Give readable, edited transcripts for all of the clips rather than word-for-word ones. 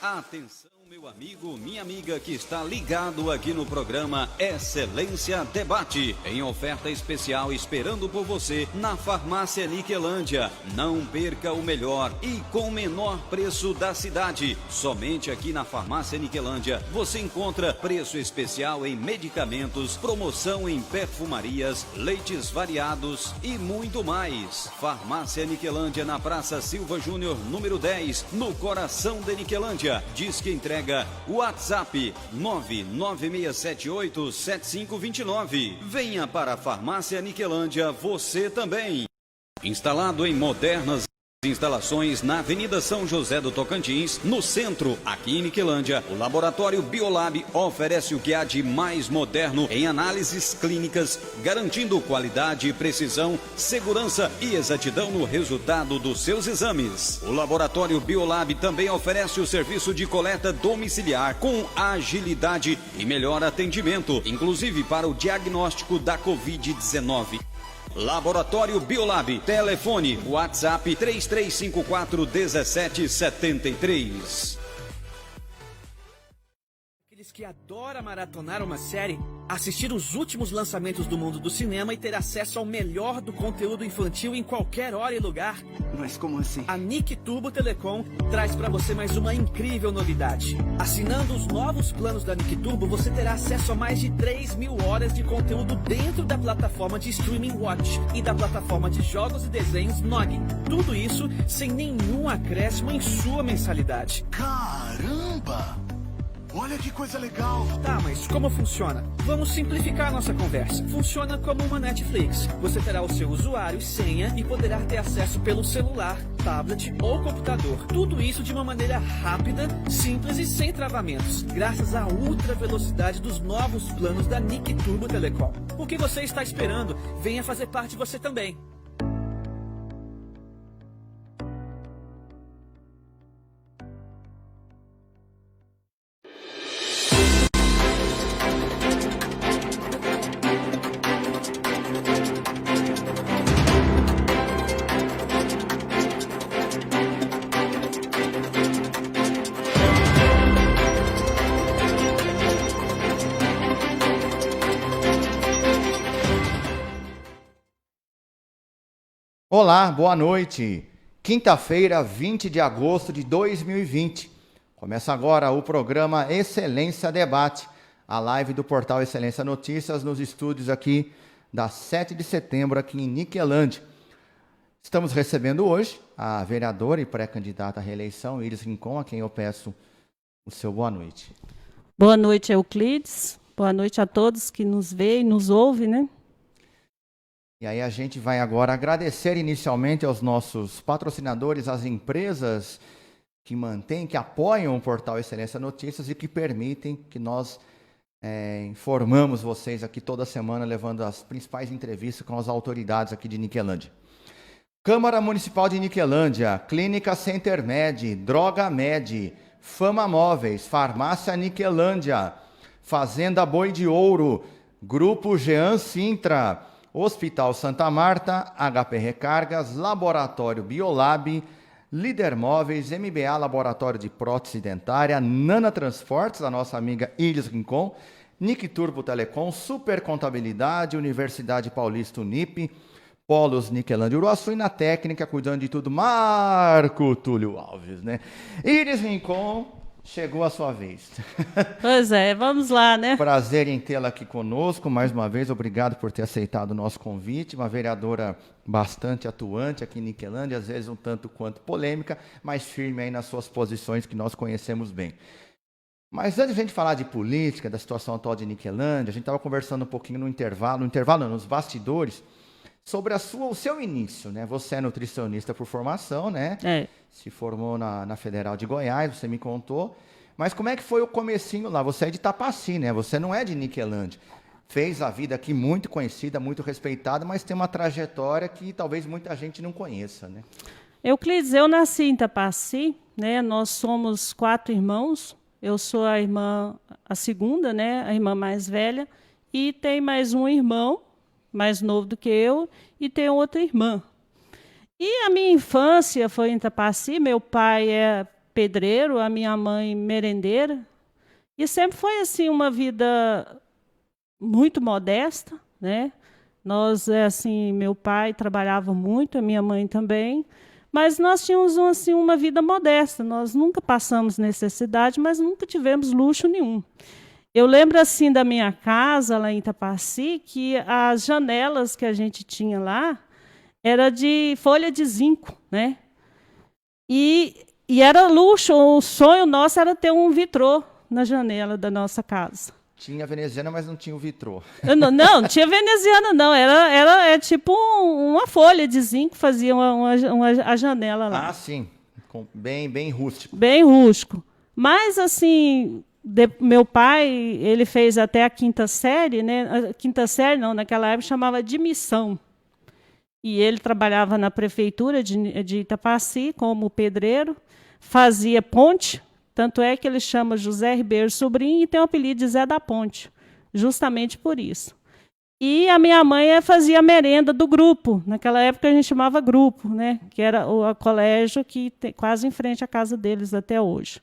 Atenção, meu amigo, minha amiga que está ligado aqui no programa Excelência Debate, em oferta especial esperando por você na Farmácia Niquelândia. Não perca o melhor e com o menor preço da cidade. Somente aqui na Farmácia Niquelândia você encontra preço especial em medicamentos, promoção em perfumarias, leites variados e muito mais. Farmácia Niquelândia na Praça Silva Júnior, número 10, no coração de Niquelândia. Disque entrega WhatsApp 996787529. Venha para a Farmácia Niquelândia você também. Instalado em modernas instalações na Avenida São José do Tocantins, no centro, aqui em Niquelândia, o Laboratório Biolab oferece o que há de mais moderno em análises clínicas, garantindo qualidade, precisão, segurança e exatidão no resultado dos seus exames. O Laboratório Biolab também oferece o serviço de coleta domiciliar com agilidade e melhor atendimento, inclusive para o diagnóstico da Covid-19. Laboratório Biolab, telefone, WhatsApp 3354-1773. Aqueles que adoram maratonar uma série, assistir os últimos lançamentos do mundo do cinema e ter acesso ao melhor do conteúdo infantil em qualquer hora e lugar. Mas como assim? A Nicturbo Telecom traz para você mais uma incrível novidade. Assinando os novos planos da Nicturbo, você terá acesso a mais de 3.000 horas de conteúdo dentro da plataforma de streaming Watch e da plataforma de jogos e desenhos Nog. Tudo isso sem nenhum acréscimo em sua mensalidade. Caramba! Olha que coisa legal! Tá, mas como funciona? Vamos simplificar a nossa conversa. Funciona como uma Netflix. Você terá o seu usuário e senha e poderá ter acesso pelo celular, tablet ou computador. Tudo isso de uma maneira rápida, simples e sem travamentos, graças à ultra velocidade dos novos planos da Nicturbo Telecom. O que você está esperando? Venha fazer parte você também. Olá, boa noite. Quinta-feira, 20 de agosto de 2020. Começa agora o programa Excelência Debate, a live do portal Excelência Notícias nos estúdios aqui da 7 de setembro aqui em Niquelândia. Estamos recebendo hoje a vereadora e pré-candidata à reeleição, Iris Rincon, a quem eu peço o seu boa noite. Boa noite, Euclides. Boa noite a todos que nos veem e nos ouvem, né? E aí a gente vai agora agradecer inicialmente aos nossos patrocinadores, às empresas que mantêm, que apoiam o portal Excelência Notícias e que permitem que nós informamos vocês aqui toda semana, levando as principais entrevistas com as autoridades aqui de Niquelândia. Câmara Municipal de Niquelândia, Clínica Center Med, Droga Med, Fama Móveis, Farmácia Niquelândia, Fazenda Boi de Ouro, Grupo Jean Sintra, Hospital Santa Marta, HP Recargas, Laboratório Biolab, Líder Móveis, MBA Laboratório de Prótese Dentária, Nana Transportes, a nossa amiga Iris Rincon, Nicturbo Telecom, Super Contabilidade, Universidade Paulista Unip, Polos Niquelândia Uruaçu e na técnica, cuidando de tudo, Marco Túlio Alves, né? Iris Rincon, chegou a sua vez. Pois é, vamos lá, né? Prazer em tê-la aqui conosco, mais uma vez, obrigado por ter aceitado o nosso convite, uma vereadora bastante atuante aqui em Niquelândia, às vezes um tanto quanto polêmica, mas firme aí nas suas posições que nós conhecemos bem. Mas antes de a gente falar de política, da situação atual de Niquelândia, a gente estava conversando um pouquinho nos bastidores, sobre o seu início, né? Você é nutricionista por formação, né? É. Se formou na Federal de Goiás, você me contou. Mas como é que foi o comecinho lá? Você é de Tapaci, né? Você não é de Niquelândia. Fez a vida aqui muito conhecida, muito respeitada, mas tem uma trajetória que talvez muita gente não conheça, né? Euclides, eu nasci em Tapaci, né? Nós somos 4 irmãos. Eu sou a segunda, né? A irmã mais velha. E tem mais um irmão, mais novo do que eu, e tem outra irmã. E a minha infância foi em Tapaci. Meu pai é pedreiro, a minha mãe merendeira. E sempre foi assim uma vida muito modesta, né? Nós, assim, meu pai trabalhava muito, a minha mãe também, mas nós tínhamos assim, uma vida modesta. Nós nunca passamos necessidade, mas nunca tivemos luxo nenhum. Eu lembro assim da minha casa lá em Itapaci, que as janelas que a gente tinha lá era de folha de zinco, né? E era luxo. O sonho nosso era ter um vitrô na janela da nossa casa. Tinha veneziana, mas não tinha o vitrô. Não tinha veneziana, não. Era tipo uma folha de zinco, fazia a janela lá. Ah, sim. Bem rústico. Bem rústico. Mas, assim, meu pai, ele fez até a 5ª série, né? A 5ª série, não, naquela época chamava de missão. E ele trabalhava na prefeitura de Itapaci como pedreiro, fazia ponte. Tanto é que ele chama José Ribeiro Sobrinho e tem o apelido de Zé da Ponte, justamente por isso. E a minha mãe fazia a merenda do grupo. Naquela época a gente chamava grupo, né? Que era o colégio que tem quase em frente à casa deles até hoje.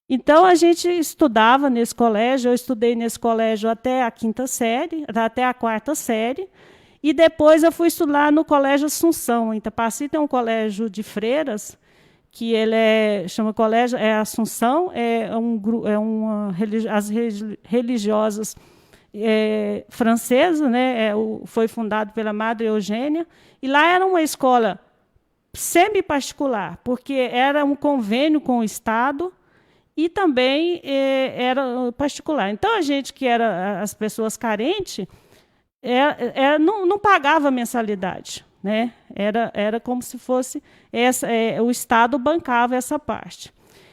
Então a gente estudava nesse colégio. Eu estudei nesse colégio até a 5ª série, até a 4ª série. E depois eu fui estudar no Colégio Assunção. Em Itapaci tem um colégio de freiras, que ele chama colégio, Assunção, as religiosas francesas, né, foi fundado pela Madre Eugênia, e lá era uma escola semi-particular, porque era um convênio com o Estado e também era particular. Então, a gente que era as pessoas carentes, não pagava mensalidade. Né? Era como se fosse o Estado bancava essa parte.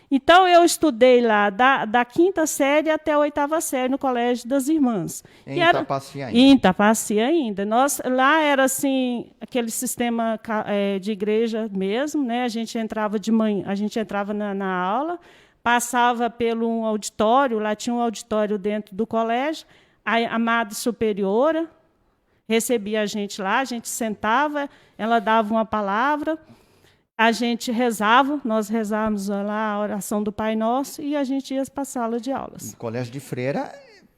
Então, eu estudei lá da 5ª série até a 8ª série no Colégio das Irmãs. Em Itapaci ainda. Em Itapaci ainda. Lá era assim, aquele sistema de igreja mesmo, né? A gente entrava de manhã, a gente entrava na aula, passava pelo um auditório, lá tinha um auditório dentro do colégio, a Madre Superiora recebia a gente lá, a gente sentava, ela dava uma palavra, a gente rezava, nós rezávamos lá a oração do Pai Nosso e a gente ia para a sala de aulas. O colégio de freira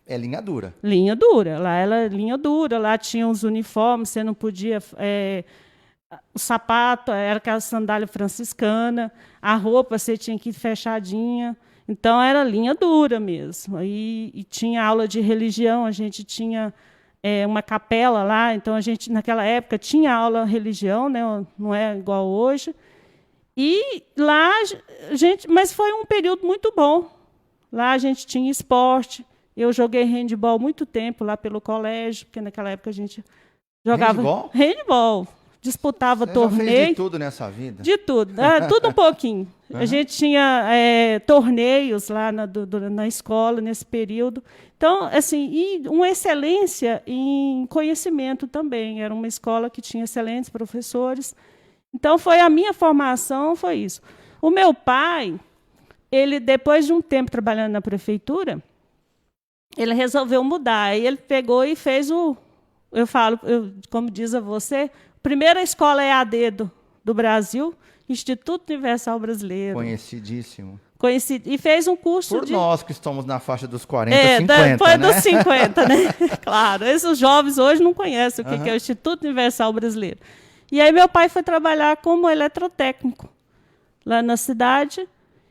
é linha dura. Linha dura, lá era linha dura, lá tinha os uniformes, você não podia... o sapato era aquela sandália franciscana, a roupa você tinha que ir fechadinha, então era linha dura mesmo. E tinha aula de religião, a gente tinha... uma capela lá, então a gente naquela época tinha aula de religião, né? Não é igual hoje. E lá mas foi um período muito bom. Lá a gente tinha esporte. Eu joguei handebol muito tempo lá pelo colégio, porque naquela época a gente jogava handebol, disputava torneio. Já fez de tudo nessa vida? De tudo, tudo um pouquinho. A gente tinha torneios lá na escola nesse período. Então, assim, e uma excelência em conhecimento também. Era uma escola que tinha excelentes professores. Então, a minha formação foi isso. O meu pai, ele depois de um tempo trabalhando na prefeitura, ele resolveu mudar. Aí ele pegou e fez como diz a você, a primeira escola EAD do Brasil, Instituto Universal Brasileiro. Conhecidíssimo. E fez um curso nós que estamos na faixa dos 40, 50, depois né? dos 50, né? Claro, esses jovens hoje não conhecem o que é o Instituto Universal Brasileiro. E aí meu pai foi trabalhar como eletrotécnico lá na cidade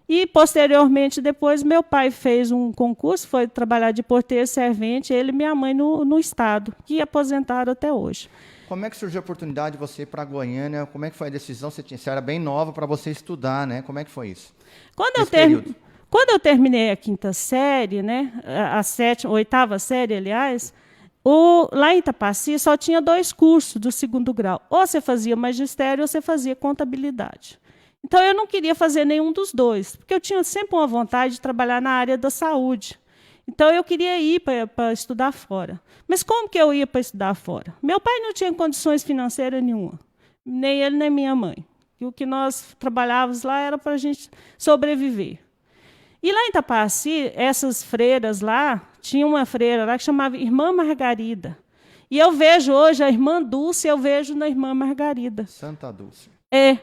e, posteriormente, depois, meu pai fez um concurso, foi trabalhar de porteiro servente, ele e minha mãe no Estado, que aposentaram até hoje. Como é que surgiu a oportunidade de você ir para Goiânia? Como é que foi a decisão? Você era bem nova para você estudar, né? Como é que foi isso? Quando eu terminei a 5ª série, né? A 8ª série, aliás, lá em Itapaci só tinha 2 cursos do 2º grau. Ou você fazia magistério ou você fazia contabilidade. Então, eu não queria fazer nenhum dos 2, porque eu tinha sempre uma vontade de trabalhar na área da saúde. Então, eu queria ir para estudar fora. Mas como que eu ia para estudar fora? Meu pai não tinha condições financeiras nenhuma, nem ele, nem minha mãe. E o que nós trabalhávamos lá era para a gente sobreviver. E lá em Itapaci, essas freiras lá, tinha uma freira lá que chamava Irmã Margarida. E eu vejo hoje a Irmã Dulce, eu vejo na Irmã Margarida. Santa Dulce.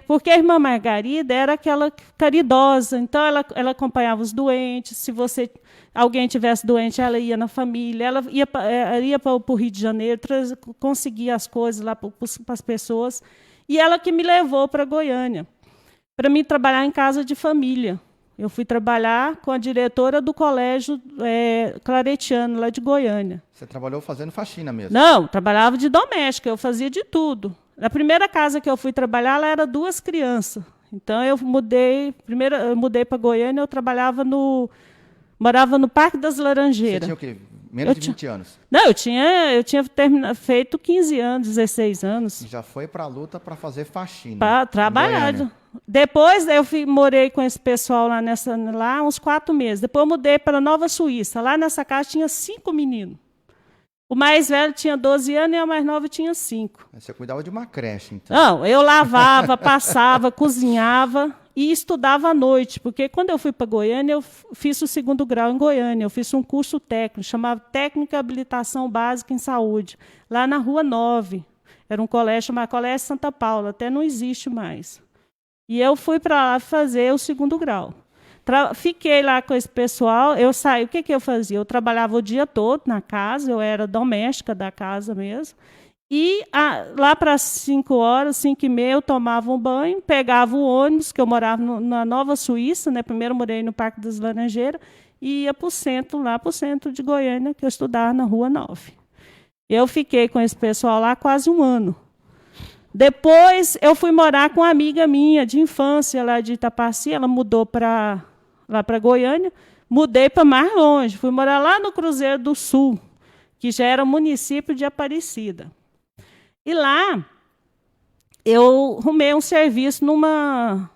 Porque a irmã Margarida era aquela caridosa, então ela acompanhava os doentes, se alguém tivesse doente, ela ia na família, ela ia para o Rio de Janeiro, conseguia as coisas lá para as pessoas, e ela que me levou para Goiânia, para mim trabalhar em casa de família. Eu fui trabalhar com a diretora do colégio claretiano, lá de Goiânia. Você trabalhou fazendo faxina mesmo? Não, trabalhava de doméstica, eu fazia de tudo. Na primeira casa que eu fui trabalhar, lá era 2 crianças. Então, eu mudei para Goiânia, eu morava no Parque das Laranjeiras. Você tinha o quê? Menos de 20 anos? Não, eu tinha feito 15 anos, 16 anos. E já foi para a luta para fazer faxina. Para trabalhar. Depois eu morei com esse pessoal lá uns 4 meses. Depois eu mudei para Nova Suíça. Lá nessa casa tinha 5 meninos. O mais velho tinha 12 anos e a mais nova tinha 5. Você cuidava de uma creche, então. Não, eu lavava, passava, cozinhava e estudava à noite, porque quando eu fui para Goiânia, eu fiz o 2º grau em Goiânia, eu fiz um curso técnico, chamava Técnica Habilitação Básica em Saúde, lá na Rua 9. Era um colégio chamado Colégio Santa Paula, até não existe mais. E eu fui para lá fazer o 2º grau. Fiquei lá com esse pessoal, eu saí, o que eu fazia? Eu trabalhava o dia todo na casa, eu era doméstica da casa mesmo, e lá para 5 horas, 5h30, eu tomava um banho, pegava o ônibus, que eu morava na Nova Suíça, né? Primeiro morei no Parque das Laranjeiras, e ia para o centro de Goiânia, que eu estudava na Rua 9. Eu fiquei com esse pessoal lá quase 1 ano. Depois, eu fui morar com uma amiga minha de infância, lá de Itapaci, ela mudou lá para Goiânia, mudei para mais longe, fui morar lá no Cruzeiro do Sul, que já era município de Aparecida. E lá, eu arrumei um serviço numa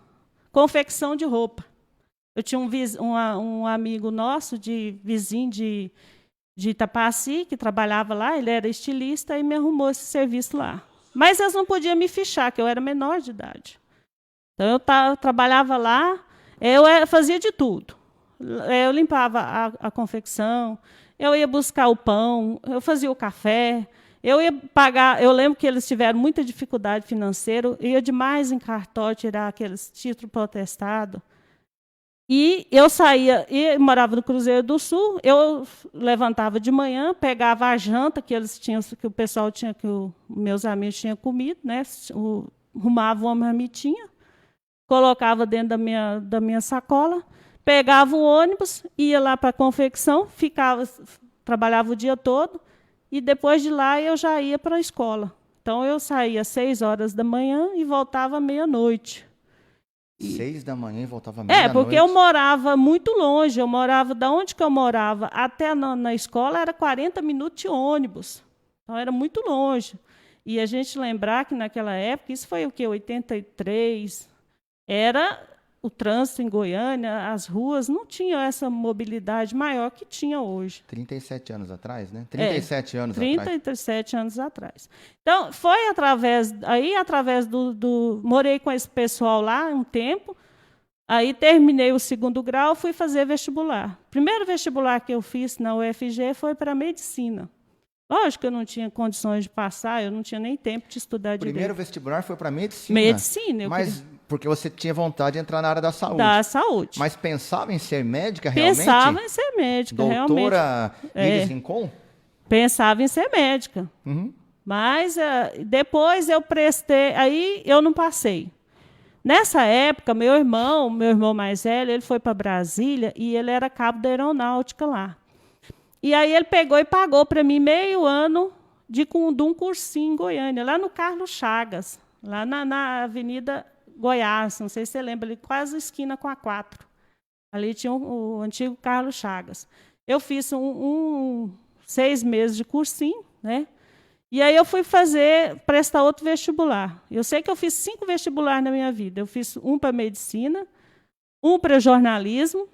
confecção de roupa. Eu tinha um amigo nosso, vizinho de Itapaci, que trabalhava lá, ele era estilista, e me arrumou esse serviço lá. Mas eles não podiam me fichar, que eu era menor de idade. Então, eu trabalhava lá, eu fazia de tudo. Eu limpava a confecção, eu ia buscar o pão, eu fazia o café, eu ia pagar. Eu lembro que eles tiveram muita dificuldade financeira, eu ia demais em cartório tirar aqueles títulos protestados. E eu saía, e morava no Cruzeiro do Sul, eu levantava de manhã, pegava a janta que o pessoal tinha, que meus amigos tinham comido, né? Arrumava uma marmitinha, colocava dentro da minha sacola, pegava o ônibus, ia lá para a confecção, trabalhava o dia todo, e depois de lá eu já ia para a escola. Então eu saía às 6 horas da manhã e voltava à meia-noite. 6 da manhã e voltava meia-noite? Porque eu morava muito longe. Eu morava, da onde que eu morava até na escola, era 40 minutos de ônibus. Então, era muito longe. E a gente lembrar que, naquela época, isso foi o quê? 83, era o trânsito em Goiânia, as ruas não tinham essa mobilidade maior que tinha hoje. 37 anos atrás, né? 37 anos atrás. 37 anos atrás. Então, foi através morei com esse pessoal lá um tempo, aí terminei o 2º grau, fui fazer vestibular. O primeiro vestibular que eu fiz na UFG foi para medicina. Lógico que eu não tinha condições de passar, eu não tinha nem tempo de estudar direito. O primeiro vestibular foi para medicina? Medicina. Mas porque você tinha vontade de entrar na área da saúde. Da saúde. Mas pensava em ser médica realmente? Pensava em ser médica, realmente. Doutora Iris Rincon? Pensava em ser médica. Uhum. Mas depois eu prestei, aí eu não passei. Nessa época, meu irmão mais velho, ele foi para Brasília e ele era cabo da aeronáutica lá. E aí ele pegou e pagou para mim meio ano de um cursinho em Goiânia, lá no Carlos Chagas, lá na Avenida Goiás, não sei se você lembra, ali quase esquina com a 4. Ali tinha o antigo Carlos Chagas. Eu fiz 6 meses de cursinho, né? E aí eu fui prestar outro vestibular. Eu sei que eu fiz 5 vestibulares na minha vida. Eu fiz um para medicina, um para jornalismo.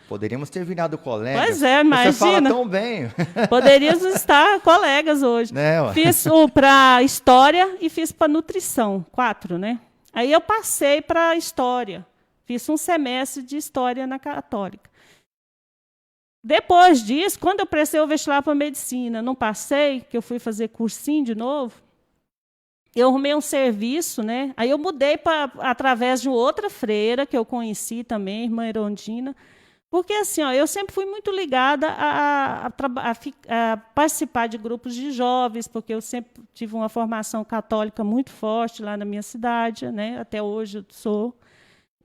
Poderíamos ter virado colegas. Pois é, imagina. Você fala tão bem. Poderíamos estar colegas hoje. Né, fiz um para história e fiz para nutrição, 4, né? Aí eu passei para história. Fiz um semestre de história na Católica. Depois disso, quando eu prestei o vestibular para medicina, não passei, que eu fui fazer cursinho de novo, eu arrumei um serviço, né? Aí eu mudei através de outra freira que eu conheci também, irmã Erondina, porque assim, ó, eu sempre fui muito ligada a participar de grupos de jovens, porque eu sempre tive uma formação católica muito forte lá na minha cidade, né? Até hoje eu sou.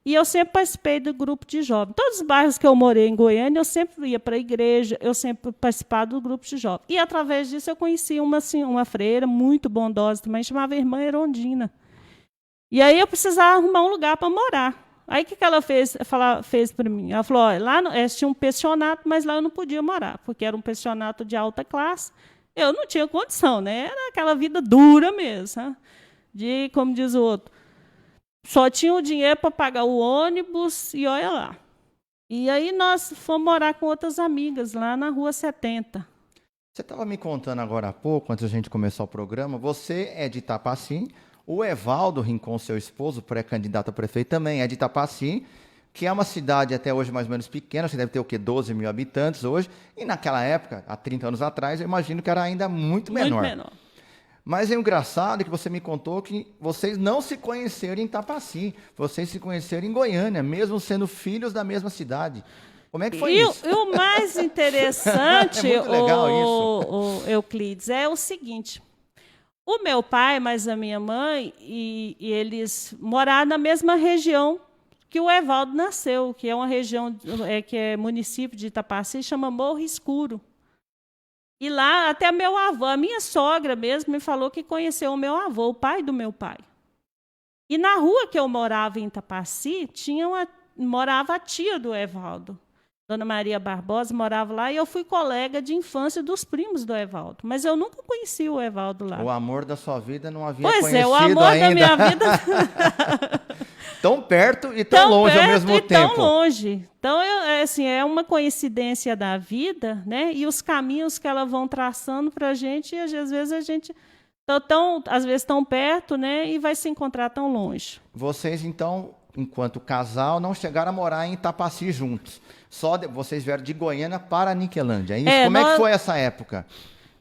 E eu sempre participei do grupo de jovens. Todos os bairros que eu morei em Goiânia, eu sempre ia para a igreja, eu sempre participava do grupo de jovens. E, através disso, eu conheci uma freira muito bondosa também, chamava Irmã Erondina. E aí eu precisava arrumar um lugar para morar. Aí o que ela fez para mim? Ela falou, olha, lá tinha um pensionato, mas lá eu não podia morar, porque era um pensionato de alta classe. Eu não tinha condição, né? Era aquela vida dura mesmo, sabe? De, como diz o outro, só tinha o dinheiro para pagar o ônibus e olha lá. E aí nós fomos morar com outras amigas lá na Rua 70. Você estava me contando agora há pouco, antes da gente começar o programa, você é de Itapaci, o Evaldo Rincon, seu esposo, pré-candidato a prefeito, também é de Itapaci, que é uma cidade até hoje mais ou menos pequena, você deve ter o quê? 12 mil habitantes hoje, e naquela época, há 30 anos atrás, eu imagino que era ainda muito menor. Muito menor. Mas é engraçado que você me contou que vocês não se conheceram em Itapaci, vocês se conheceram em Goiânia, mesmo sendo filhos da mesma cidade. Como é que foi isso? E o mais interessante, é muito legal isso. Euclides, é o seguinte. O meu pai, mais a minha mãe, e eles moraram na mesma região que o Evaldo nasceu, que é uma região que é município de Itapaci, chama Morro Escuro. E lá, até meu avô, a minha sogra mesmo, me falou que conheceu o meu avô, o pai do meu pai. E na rua que eu morava em Itapaci, morava a tia do Evaldo. Dona Maria Barbosa morava lá e eu fui colega de infância dos primos do Evaldo. Mas eu nunca conheci o Evaldo lá. O amor da sua vida não havia conhecido ainda. Pois é, o amor da minha vida... Tão perto e tão longe ao mesmo tempo. Tão longe. Então, é uma coincidência da vida, né? E os caminhos que elas vão traçando para a gente, e às vezes a gente às vezes tão perto, né? E vai se encontrar tão longe. Vocês, então, enquanto casal, não chegaram a morar em Itapaci juntos. Vocês vieram de Goiânia para Niquelândia. É isso? Como é que foi essa época?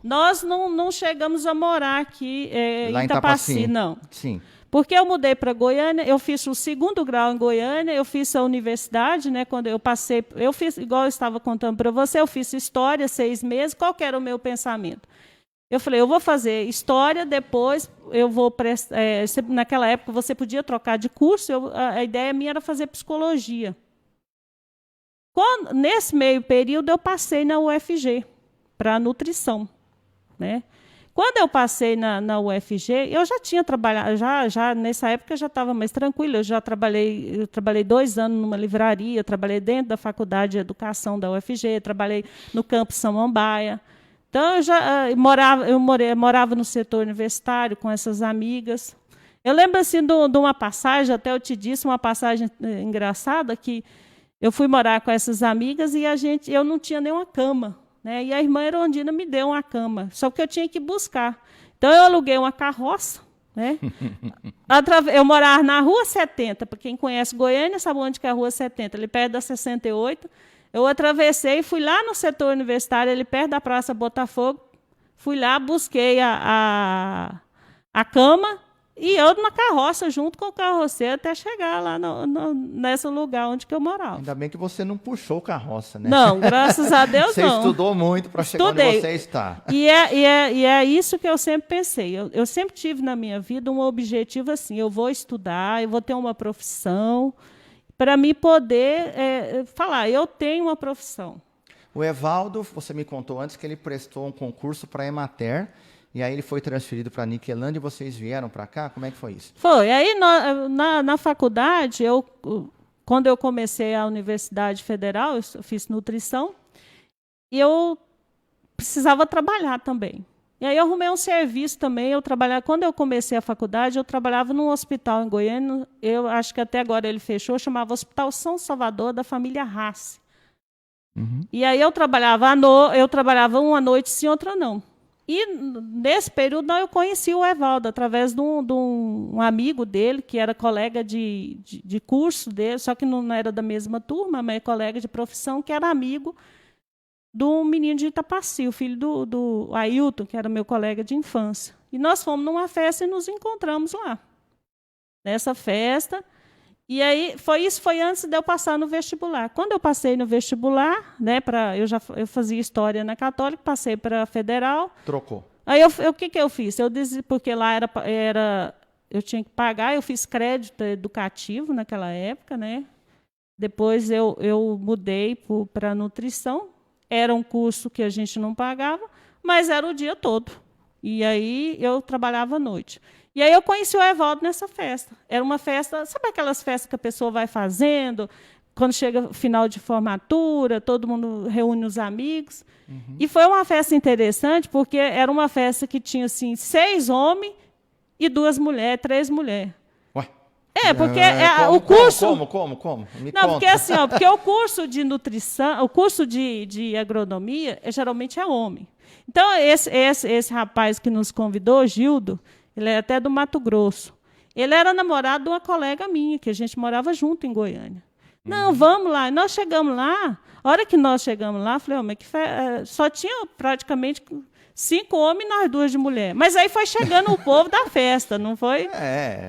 Nós não chegamos a morar aqui lá em Itapaci, não. Sim. Porque eu mudei para Goiânia, eu fiz o 2º grau em Goiânia, eu fiz a universidade, né, quando eu fiz, igual eu estava contando para você, eu fiz história 6 meses, qual que era o meu pensamento? Eu falei, eu vou fazer história, depois eu vou prestar, naquela época você podia trocar de curso, a ideia minha era fazer psicologia. Nesse meio período eu passei na UFG, para nutrição, né? Quando eu passei na UFG, eu já tinha trabalhado, já nessa época eu já estava mais tranquila, eu trabalhei 2 anos numa livraria, trabalhei dentro da Faculdade de Educação da UFG, trabalhei no campus Samambaia. Então, eu morava no setor universitário com essas amigas. Eu lembro assim, de uma passagem, até eu te disse, uma passagem engraçada, que eu fui morar com essas amigas e eu não tinha nenhuma cama. Né? E a irmã Erondina me deu uma cama, só que eu tinha que buscar. Então, eu aluguei uma carroça. Né? Eu morava na Rua 70, para quem conhece Goiânia, sabe onde que é a Rua 70, ali perto da 68. Eu atravessei, fui lá no setor universitário, ali perto da Praça Botafogo, fui lá, busquei a cama, e eu na carroça, junto com o carroceiro, até chegar lá nesse lugar onde que eu morava. Ainda bem que você não puxou carroça, né? Não, graças a Deus você não. Você estudou muito para chegar onde você está. E é isso que eu sempre pensei. Eu sempre tive na minha vida um objetivo assim, eu vou estudar, eu vou ter uma profissão, para mim poder falar, eu tenho uma profissão. O Evaldo, você me contou antes que ele prestou um concurso para a Emater, e aí ele foi transferido para Niquelândia e vocês vieram para cá? Como é que foi isso? Foi. Aí, na faculdade, quando eu comecei a Universidade Federal, eu fiz nutrição, e eu precisava trabalhar também. E aí eu arrumei um serviço também, quando eu comecei a faculdade, eu trabalhava num hospital em Goiânia, eu acho que até agora ele fechou, chamava Hospital São Salvador, da família Rassi. Uhum. E aí eu trabalhava uma noite sim, outra não. E nesse período eu conheci o Evaldo, através de um amigo dele, que era colega de curso dele, só que não era da mesma turma, mas colega de profissão, que era amigo. do menino de Itapaci, o filho do Ailton, que era meu colega de infância. E nós fomos numa festa e nos encontramos lá, nessa festa. E aí, isso foi antes de eu passar no vestibular. Quando eu passei no vestibular, né, eu fazia história na Católica, passei para a Federal. Trocou. Aí, o que eu fiz? Porque lá eu tinha que pagar, eu fiz crédito educativo naquela época, né? Depois eu mudei para nutrição. Era um curso que a gente não pagava, mas era o dia todo. E aí eu trabalhava à noite. E aí eu conheci o Evaldo nessa festa. Era uma festa, sabe aquelas festas que a pessoa vai fazendo, quando chega o final de formatura, todo mundo reúne os amigos. Uhum. E foi uma festa interessante, porque era uma festa que tinha assim, 6 homens e 2 mulheres, 3 mulheres. Ué? Porque o curso... Como? Me Não, conta. porque assim, porque o curso de nutrição, o curso de agronomia, geralmente é homem. Então, esse rapaz que nos convidou, Gildo, ele é até do Mato Grosso. Ele era namorado de uma colega minha, que a gente morava junto em Goiânia. Não, vamos lá. E nós chegamos lá, a hora que nós chegamos lá, falei, mas só tinha praticamente 5 homens e nós 2 de mulher. Mas aí foi chegando o povo da festa, não foi?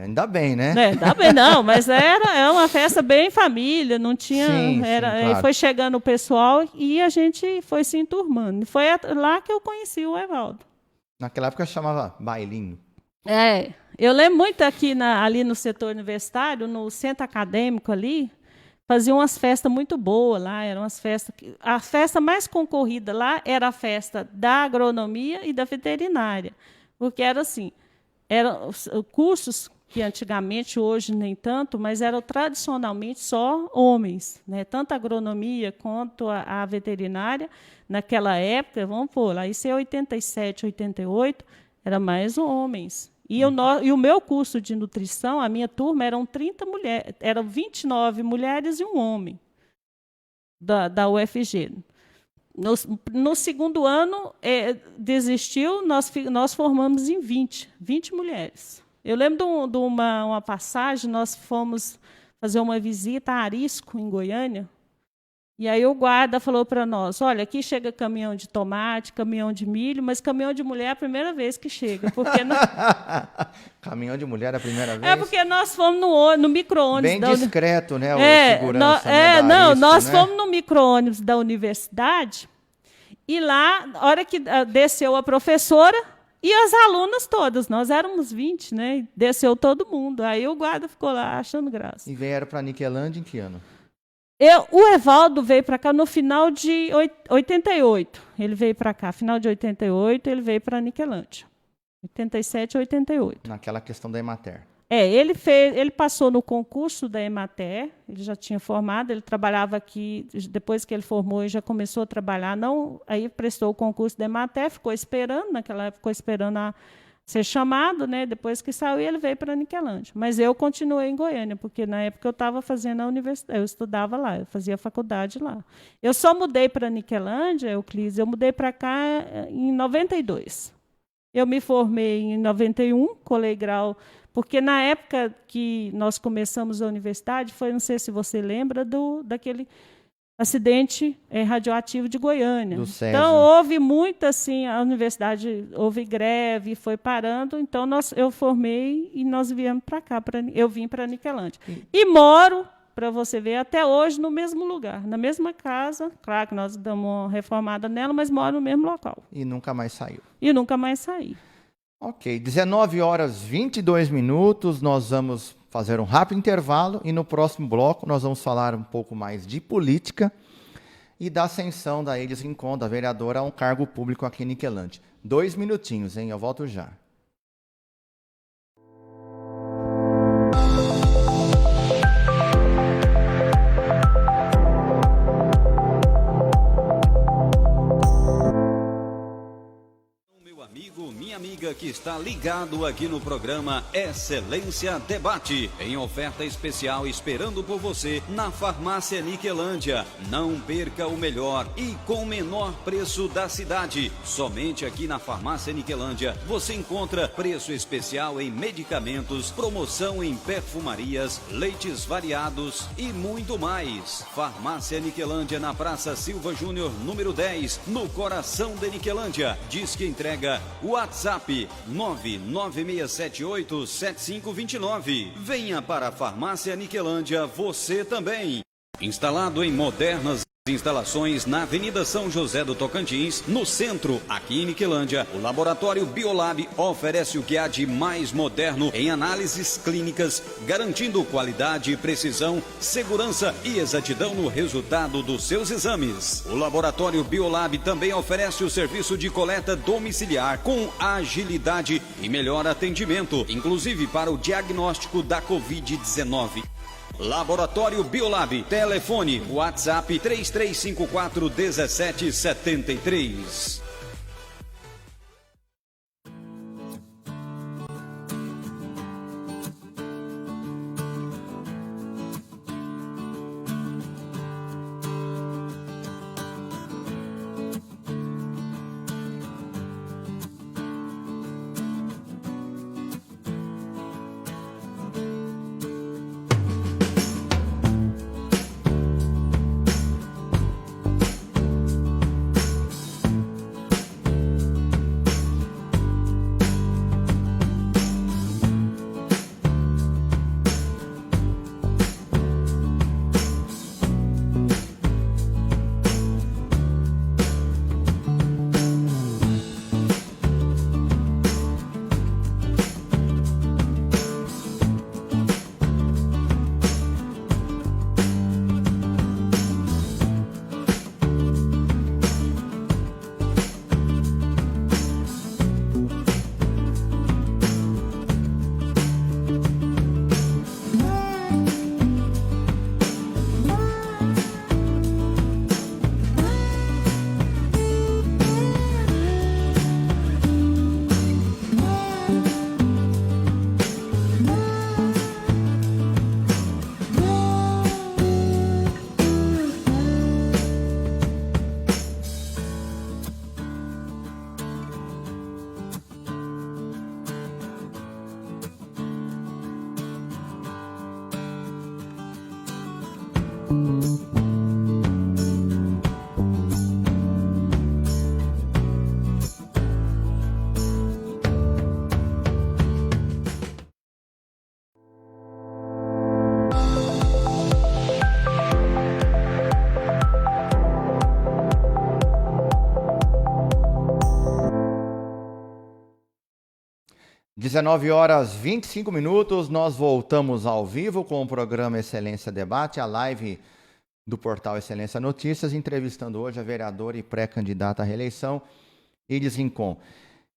Ainda bem, né? Ainda bem, não, mas era uma festa bem família, não tinha... Sim, claro. Aí foi chegando o pessoal e a gente foi se enturmando. E foi lá que eu conheci o Evaldo. Naquela época chamava bailinho. Eu lembro muito ali no setor universitário, no centro acadêmico ali, faziam umas festas muito boas lá, eram umas festas... A festa mais concorrida lá era a festa da agronomia e da veterinária, porque era assim, eram cursos que antigamente, hoje nem tanto, mas eram tradicionalmente só homens, né? Tanto a agronomia quanto a veterinária, naquela época, vamos pôr lá, isso é 87, 88, era mais homens. E o meu curso de nutrição, a minha turma, eram 30 mulheres, eram 29 mulheres e um homem da UFG. No segundo ano, desistiu, nós formamos em 20 mulheres. Eu lembro de uma passagem, nós fomos fazer uma visita a Arisco, em Goiânia, e aí o guarda falou para nós, olha, aqui chega caminhão de tomate, caminhão de milho, mas caminhão de mulher é a primeira vez que chega. Porque Caminhão de mulher é a primeira vez? Porque nós fomos no micro-ônibus. Bem discreto, né, o segurança. Nós fomos no micro-ônibus da universidade, e lá, na hora que desceu a professora e as alunas todas, nós éramos 20, né, desceu todo mundo. Aí o guarda ficou lá achando graça. E vieram para Niquelândia em que ano? O Evaldo veio para cá no final de 88. Ele veio para cá, final de 88, ele veio para Niquelândia. 87, 88. Naquela questão da Emater. Ele passou no concurso da Emater, ele já tinha formado, ele trabalhava aqui, depois que ele formou, ele já começou a trabalhar, aí prestou o concurso da Emater, ficou esperando, naquela época ficou esperando ser chamado, né? Depois que saiu, ele veio para Niquelândia. Mas eu continuei em Goiânia, porque na época eu estava fazendo a universidade, eu estudava lá, eu fazia faculdade lá. Eu só mudei para Niquelândia, Euclides, eu mudei para cá em 92. Eu me formei em 91, colei grau, porque na época que nós começamos a universidade, não sei se você lembra, daquele acidente radioativo de Goiânia. Então, houve muito, assim, a universidade, houve greve, foi parando, então eu formei e nós viemos para cá, eu vim para Niquelândia. E moro, para você ver, até hoje no mesmo lugar, na mesma casa, claro que nós damos uma reformada nela, mas moro no mesmo local. E nunca mais saiu. E nunca mais saí. Ok, 19h22, nós vamos fazer um rápido intervalo e no próximo bloco nós vamos falar um pouco mais de política e da ascensão da Elis Rincon, da vereadora, a um cargo público aqui em Niquelândia. 2 minutinhos, hein? Eu volto já. que está ligado aqui no programa Excelência Debate, em oferta especial esperando por você na Farmácia Niquelândia. Não perca o melhor e com o menor preço da cidade. Somente aqui na Farmácia Niquelândia você encontra preço especial em medicamentos, promoção em perfumarias, leites variados e muito mais. Farmácia Niquelândia na Praça Silva Júnior, número 10, no coração de Niquelândia. Diz que entrega WhatsApp 996787529. Venha para a Farmácia Niquelândia você também. Instalado em modernas instalações na Avenida São José do Tocantins, no centro, aqui em Niquelândia, o Laboratório Biolab oferece o que há de mais moderno em análises clínicas, garantindo qualidade, precisão, segurança e exatidão no resultado dos seus exames. O Laboratório Biolab também oferece o serviço de coleta domiciliar com agilidade e melhor atendimento, inclusive para o diagnóstico da Covid-19. Laboratório Biolab, telefone, WhatsApp 3354-1773. (19h25), nós voltamos ao vivo com o programa Excelência Debate, a live do portal Excelência Notícias, entrevistando hoje a vereadora e pré-candidata à reeleição, Iris Rincon.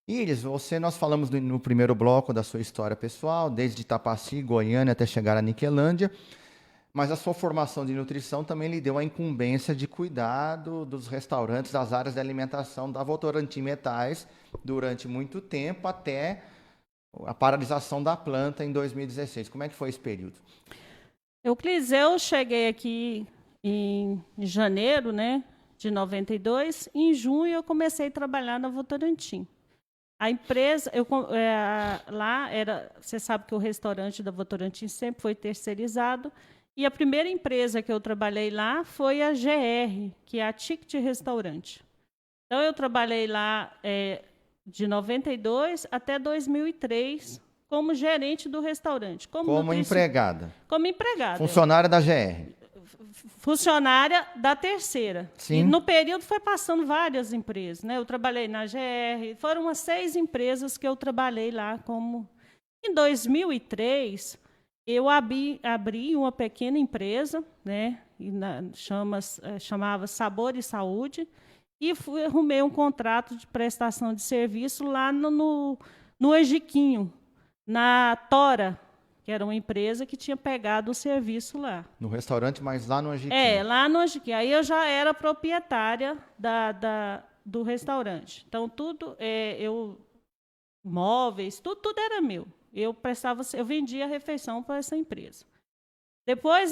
Iris, nós falamos no primeiro bloco da sua história pessoal, desde Itapaci, Goiânia, até chegar a Niquelândia, mas a sua formação de nutrição também lhe deu a incumbência de cuidar dos restaurantes, das áreas de alimentação da Votorantim Metais durante muito tempo, até a paralisação da planta em 2016. Como é que foi esse período? Euclides, eu cheguei aqui em janeiro, né, de 92. Em junho eu comecei a trabalhar na Votorantim. A empresa, lá era, você sabe que o restaurante da Votorantim sempre foi terceirizado, e a primeira empresa que eu trabalhei lá foi a GR, que é a Ticket Restaurante. Então eu trabalhei lá de 92 até 2003 como gerente do restaurante. Como empregada? Como empregada. Funcionária da GR? Funcionária da terceira. Sim. E no período foi passando várias empresas, né? Eu trabalhei na GR, foram umas 6 empresas que eu trabalhei lá como... Em 2003, eu abri uma pequena empresa, né? Chamava Sabor e Saúde, e arrumei um contrato de prestação de serviço lá no Ejiquinho, na Tora, que era uma empresa que tinha pegado o serviço lá. No restaurante, mas lá no Ejiquinho. Lá no Ejiquinho. Aí eu já era proprietária do restaurante. Então, tudo eu móveis, tudo era meu. Eu vendia refeição para essa empresa. Depois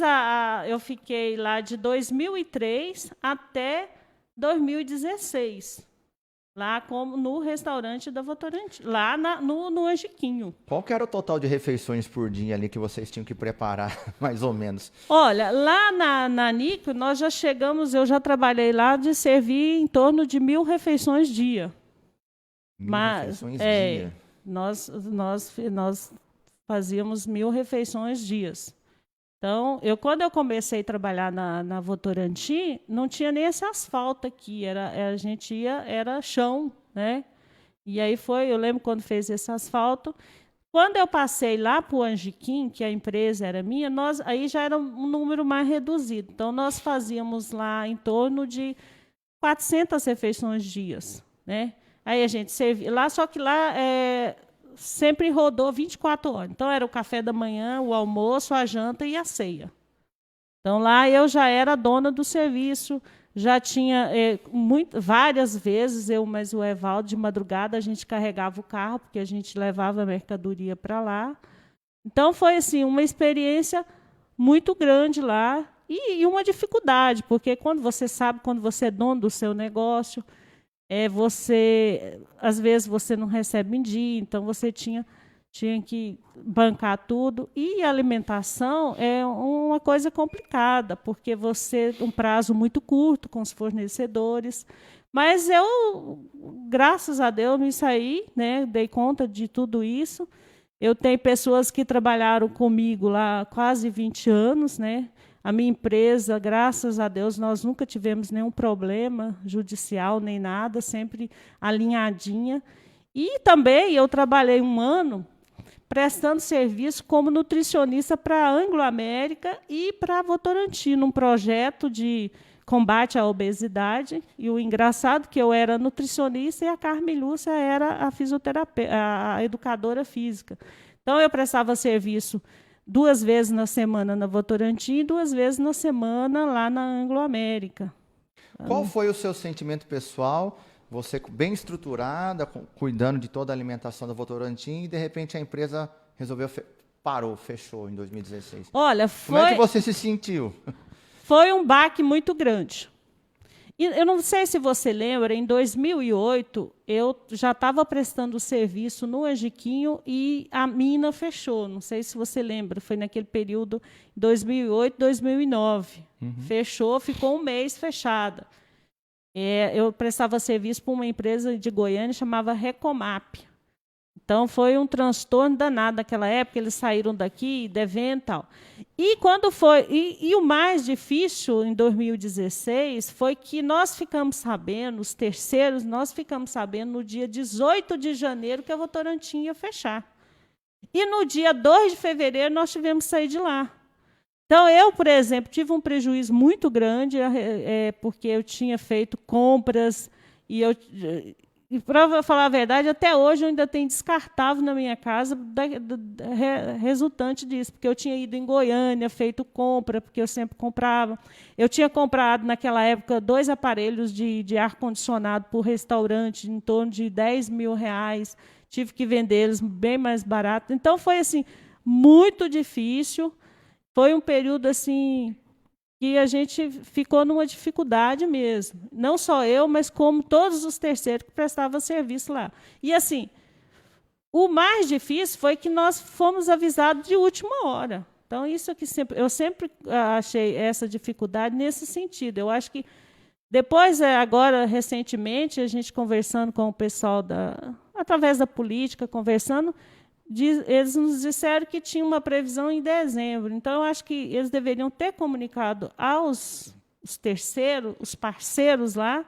eu fiquei lá de 2003 até 2016, lá no restaurante da Votorantim, lá no Angiquinho. Qual que era o total de refeições por dia ali que vocês tinham que preparar, mais ou menos? Olha, lá na Nico, nós já chegamos, eu já trabalhei lá de servir em torno de 1.000 refeições dia. 1.000 refeições dia? Nós fazíamos 1.000 refeições dias. Então, quando eu comecei a trabalhar na Votorantim, não tinha nem esse asfalto aqui, a gente era chão, né? E aí eu lembro quando fez esse asfalto. Quando eu passei lá para o Angiquim, que a empresa era minha, aí já era um número mais reduzido. Então, nós fazíamos lá em torno de 400 refeições dias, né? Aí a gente servia lá, só que lá sempre rodou 24 horas. Então, era o café da manhã, o almoço, a janta e a ceia. Então, lá eu já era dona do serviço, já tinha várias vezes, mas o Evaldo, de madrugada, a gente carregava o carro, porque a gente levava a mercadoria para lá. Então, foi assim, uma experiência muito grande lá e uma dificuldade, porque quando você é dono do seu negócio, às vezes você não recebe em dia, então você tinha que bancar tudo. E a alimentação é uma coisa complicada, porque um prazo muito curto com os fornecedores. Mas eu, graças a Deus, me saí, né, dei conta de tudo isso. Eu tenho pessoas que trabalharam comigo lá há quase 20 anos, né? A minha empresa, graças a Deus, nós nunca tivemos nenhum problema judicial, nem nada, sempre alinhadinha. E também eu trabalhei 1 ano prestando serviço como nutricionista para a Anglo-América e para a Votorantim, num projeto de combate à obesidade. E o engraçado é que eu era nutricionista e a Carmen Lúcia era a fisioterapeuta, a educadora física. Então, eu prestava serviço 2 vezes na semana na Votorantim e 2 vezes na semana lá na Anglo-América. Qual foi o seu sentimento pessoal? Você bem estruturada, cuidando de toda a alimentação da Votorantim, e de repente a empresa fechou em 2016. Olha, Como é que você se sentiu? Foi um baque muito grande. E eu não sei se você lembra, em 2008, eu já estava prestando serviço no Angiquinho e a mina fechou. Não sei se você lembra, foi naquele período, 2008, 2009. Fechou, ficou 1 mês fechada. Eu prestava serviço para uma empresa de Goiânia chamada Recomap. Então, foi um transtorno danado naquela época, eles saíram daqui devendo e tal. E quando foi, e o mais difícil em 2016 foi que nós ficamos sabendo, os terceiros, nós ficamos sabendo no dia 18 de janeiro que a Votorantim ia fechar. E no dia 2 de fevereiro nós tivemos que sair de lá. Então, eu, por exemplo, tive um prejuízo muito grande, porque eu tinha feito compras e, para falar a verdade, até hoje eu ainda tenho descartável na minha casa resultante disso, porque eu tinha ido em Goiânia, feito compra, porque eu sempre comprava. Eu tinha comprado, naquela época, 2 aparelhos de ar-condicionado por restaurante, em torno de R$10.000. Tive que vendê-los bem mais barato. Então, foi assim, muito difícil. Foi um período assim que a gente ficou numa dificuldade mesmo. Não só eu, mas como todos os terceiros que prestavam serviço lá. E, assim, o mais difícil foi que nós fomos avisados de última hora. Então, isso aqui eu sempre achei essa dificuldade nesse sentido. Eu acho que depois, agora, recentemente, a gente conversando com o pessoal através da política, conversando, eles nos disseram que tinha uma previsão em dezembro. Então, eu acho que eles deveriam ter comunicado aos terceiros, os parceiros lá,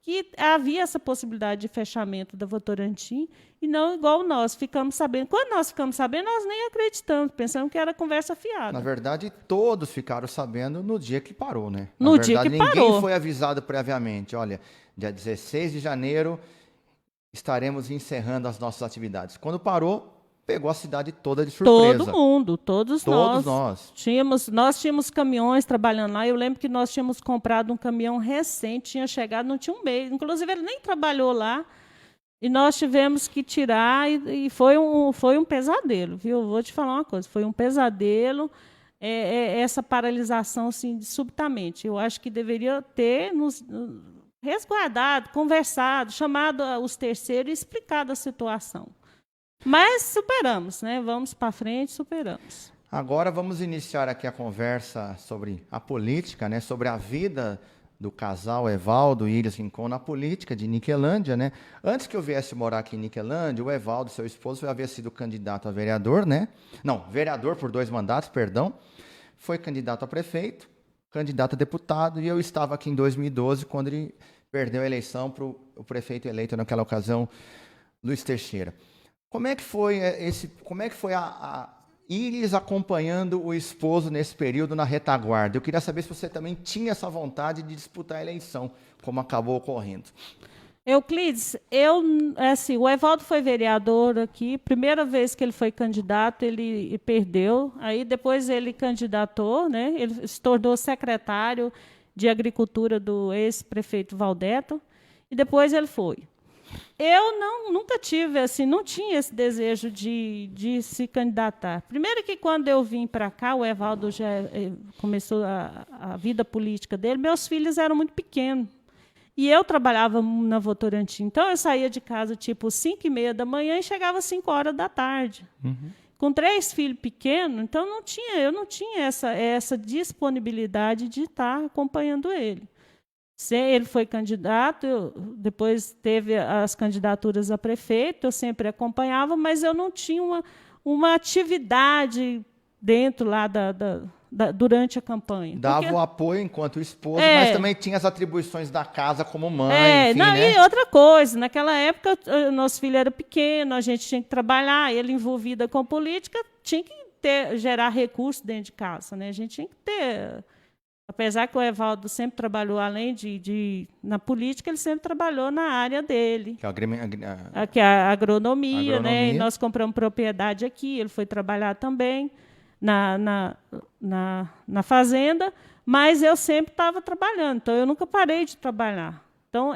que havia essa possibilidade de fechamento da Votorantim, e não igual nós ficamos sabendo. Quando nós ficamos sabendo, nós nem acreditamos, pensamos que era conversa fiada. Na verdade, todos ficaram sabendo no dia que parou, né? No dia que parou. Ninguém foi avisado previamente. Olha, dia 16 de janeiro estaremos encerrando as nossas atividades. Quando parou, pegou a cidade toda de surpresa. Todo mundo, todos nós. Nós tínhamos caminhões trabalhando lá. Eu lembro que nós tínhamos comprado um caminhão recente, tinha chegado, não tinha um mês. Inclusive, ele nem trabalhou lá. E nós tivemos que tirar, e foi um pesadelo, viu? Vou te falar uma coisa, foi um pesadelo, essa paralisação assim, subitamente. Eu acho que deveria ter nos resguardado, conversado, chamado os terceiros e explicado a situação. Mas superamos, né? Vamos para frente, superamos. Agora vamos iniciar aqui a conversa sobre a política, né? Sobre a vida do casal Evaldo e Iris Rincon na política de Niquelândia, né? Antes que eu viesse morar aqui em Niquelândia, o Evaldo, seu esposo, havia sido candidato a vereador, né? Não, vereador por 2 mandatos, perdão. Foi candidato a prefeito, candidato a deputado, e eu estava aqui em 2012, quando ele perdeu a eleição para o prefeito eleito naquela ocasião, Luiz Teixeira. Como é que foi a Iris acompanhando o esposo nesse período na retaguarda? Eu queria saber se você também tinha essa vontade de disputar a eleição, como acabou ocorrendo. Euclides, o Evaldo foi vereador aqui, primeira vez que ele foi candidato, ele perdeu, aí depois ele candidatou, né? Ele se tornou secretário de Agricultura do ex-prefeito Valdeto, e depois ele foi. Eu nunca tive, assim, não tinha esse desejo de se candidatar. Primeiro que quando eu vim para cá, o Evaldo já começou a vida política dele, meus filhos eram muito pequenos. E eu trabalhava na Votorantim. Então, eu saía de casa, tipo, 5h30 da manhã e chegava às 5 horas da tarde. Uhum. Com 3 filhos pequenos, então eu não tinha essa disponibilidade de estar acompanhando ele. Ele foi candidato, depois teve as candidaturas a prefeito, eu sempre acompanhava, mas eu não tinha uma atividade dentro lá durante a campanha. Dava o apoio enquanto esposo, mas também tinha as atribuições da casa como mãe, enfim, né? E outra coisa, naquela época, nosso filho era pequeno, a gente tinha que trabalhar, ele envolvido com política, tinha que gerar recursos dentro de casa, né? A gente tinha que ter... Apesar que o Evaldo sempre trabalhou, além na política, ele sempre trabalhou na área dele, que é a agronomia, né? E nós compramos propriedade aqui, ele foi trabalhar também na fazenda, mas eu sempre estava trabalhando, então eu nunca parei de trabalhar. Então,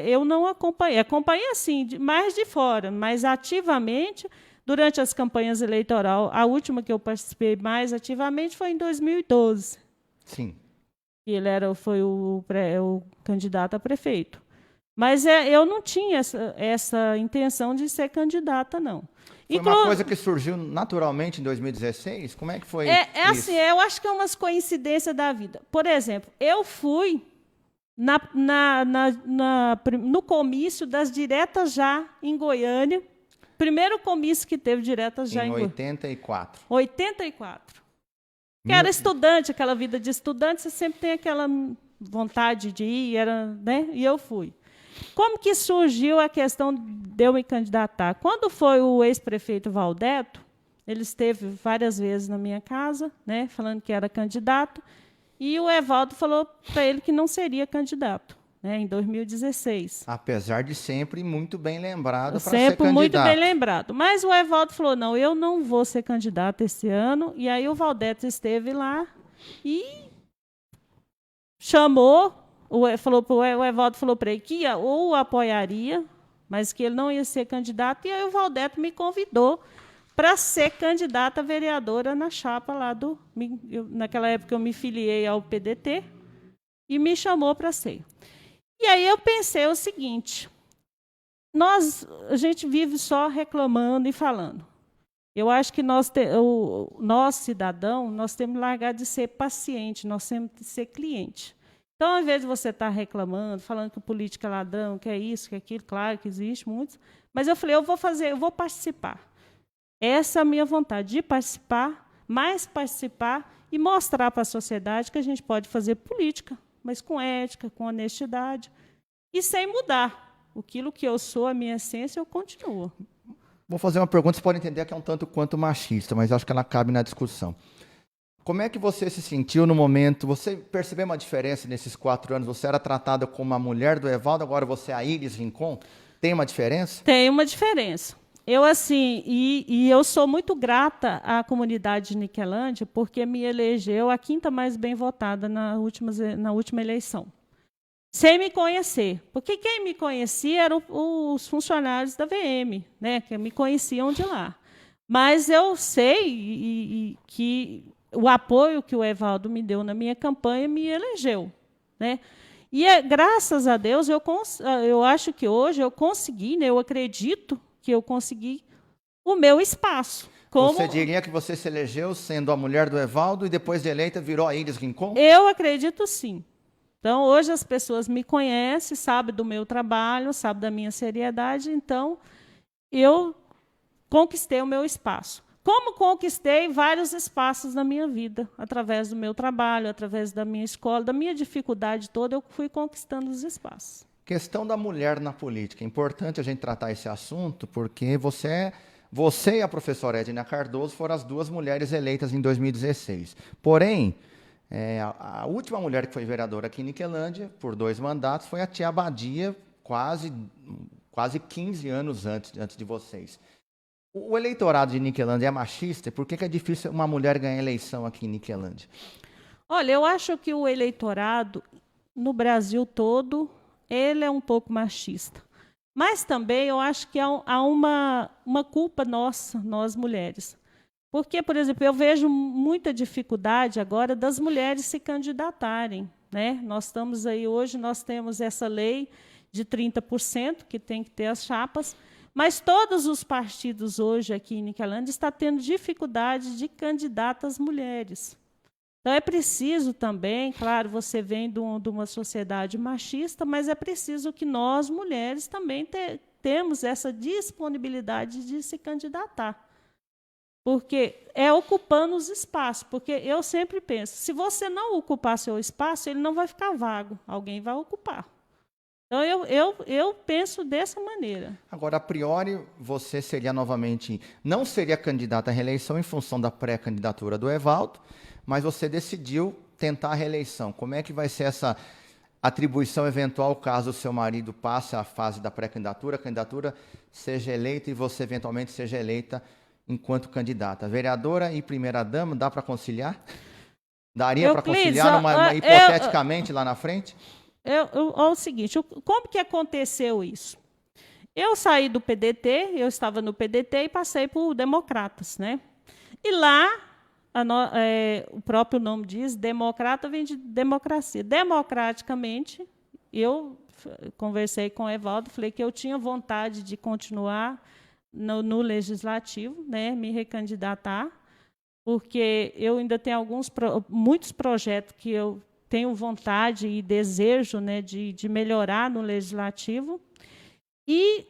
eu não acompanhei. Acompanhei, assim, mais de fora, mas ativamente, durante as campanhas eleitorais, a última que eu participei mais ativamente foi em 2012. Sim. E ele foi o candidato a prefeito. Mas eu não tinha essa intenção de ser candidata, não. Foi uma coisa que surgiu naturalmente em 2016? Como é que foi isso? Assim, eu acho que é umas coincidências da vida. Por exemplo, eu fui no comício das diretas já em Goiânia. Primeiro comício que teve diretas já em Goiânia. Em 84. 84. Que era estudante, aquela vida de estudante, você sempre tem aquela vontade de ir, né? E eu fui. Como que surgiu a questão de eu me candidatar? Quando foi o ex-prefeito Valdeto, ele esteve várias vezes na minha casa, né, falando que era candidato, e o Evaldo falou para ele que não seria candidato, né, em 2016. Apesar de sempre muito bem lembrado para ser candidato. Sempre muito bem lembrado. Mas o Evaldo falou, não, eu não vou ser candidato esse ano. E aí o Valdeto esteve lá e chamou, o Evaldo falou para ele que ou o apoiaria, mas que ele não ia ser candidato. E aí o Valdeto me convidou para ser candidata a vereadora na chapa lá naquela época eu me filiei ao PDT e me chamou para ser. E aí eu pensei o seguinte, a gente vive só reclamando e falando. Eu acho que nós cidadão, nós temos que largar de ser paciente, nós temos que ser cliente. Então, ao invés de você estar reclamando, falando que política é ladrão, que é isso, que é aquilo, claro que existe muitos, mas eu falei, eu vou participar. Essa é a minha vontade, de participar, mais participar e mostrar para a sociedade que a gente pode fazer política, mas com ética, com honestidade, e sem mudar. Aquilo que eu sou, a minha essência, eu continuo. Vou fazer uma pergunta, você pode entender que é um tanto quanto machista, mas acho que ela cabe na discussão. Como é que você se sentiu no momento? Você percebeu uma diferença nesses 4 anos? Você era tratada como a mulher do Evaldo, agora você é a Iris Rincon? Tem uma diferença? Tem uma diferença. Eu, assim, e eu sou muito grata à comunidade de Niquelândia, porque me elegeu a 5ª mais bem votada na última eleição. sem me conhecer. Porque quem me conhecia eram os funcionários da VM, né, que me conheciam de lá. Mas eu sei que o apoio que o Evaldo me deu na minha campanha me elegeu, né? E, graças a Deus, eu acho que hoje eu consegui, né, eu acredito que eu consegui o meu espaço. Você diria que você se elegeu sendo a mulher do Evaldo e depois de eleita virou a Iris Rincon? Eu acredito sim. Então, hoje as pessoas me conhecem, sabem do meu trabalho, sabem da minha seriedade, então eu conquistei o meu espaço. Como conquistei vários espaços na minha vida, através do meu trabalho, através da minha escola, da minha dificuldade toda, eu fui conquistando os espaços. Questão da mulher na política. É importante a gente tratar esse assunto, porque você e a professora Edna Cardoso foram as duas mulheres eleitas em 2016. Porém, a última mulher que foi vereadora aqui em Niquelândia, por 2 mandatos, foi a tia Abadia, quase 15 anos antes de vocês. O eleitorado de Niquelândia é machista? Por que é difícil uma mulher ganhar eleição aqui em Niquelândia? Olha, eu acho que o eleitorado, no Brasil todo, ele é um pouco machista. Mas também eu acho que há uma culpa nossa, nós mulheres. Porque, por exemplo, eu vejo muita dificuldade agora das mulheres se candidatarem, né? Nós estamos aí hoje, nós temos essa lei de 30%, que tem que ter as chapas, mas todos os partidos hoje aqui em Niquelândia estão tendo dificuldade de candidatas mulheres. Então, é preciso também, claro, você vem de uma sociedade machista, mas é preciso que nós, mulheres, também temos essa disponibilidade de se candidatar. Porque é ocupando os espaços. Porque eu sempre penso, se você não ocupar seu espaço, ele não vai ficar vago, alguém vai ocupar. Então, eu penso dessa maneira. Agora, a priori, você seria novamente, não seria candidata à reeleição em função da pré-candidatura do Evaldo, mas você decidiu tentar a reeleição. Como é que vai ser essa atribuição eventual caso o seu marido passe a fase da pré-candidatura, a candidatura seja eleita e você eventualmente seja eleita enquanto candidata? Vereadora e primeira-dama, dá para conciliar? Daria para conciliar hipoteticamente lá na frente? É o seguinte, como que aconteceu isso? Eu saí do PDT, eu estava no PDT e passei por Democratas, né? E lá, o próprio nome diz, democrata vem de democracia. Democraticamente, eu conversei com o Evaldo, falei que eu tinha vontade de continuar no Legislativo, né, me recandidatar, porque eu ainda tenho muitos projetos que eu tenho vontade e desejo, né, de melhorar no Legislativo. E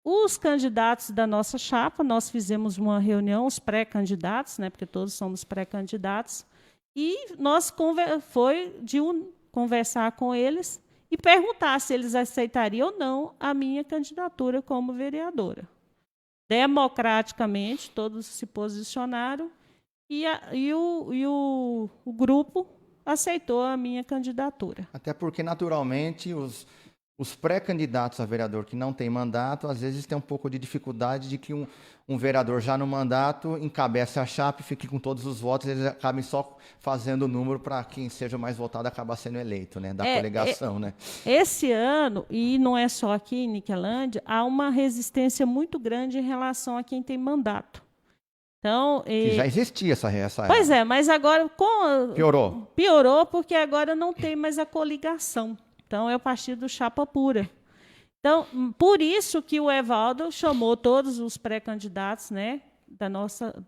os candidatos da nossa chapa, nós fizemos uma reunião, os pré-candidatos, né, porque todos somos pré-candidatos, e nós conversar com eles e perguntar se eles aceitariam ou não a minha candidatura como vereadora. Democraticamente, todos se posicionaram e o grupo aceitou a minha candidatura. Até porque, naturalmente, os pré-candidatos a vereador que não têm mandato, às vezes tem um pouco de dificuldade de que um vereador já no mandato encabece a chapa e fique com todos os votos, eles acabem só fazendo o número para quem seja mais votado acabar sendo eleito, né? Da coligação, né? Esse ano, e não é só aqui em Niquelândia, há uma resistência muito grande em relação a quem tem mandato. Então, que já existia essa Pois é, mas agora piorou. Piorou porque agora não tem mais a coligação. Então, é o partido chapa pura. Então, por isso que o Evaldo chamou todos os pré-candidatos, né,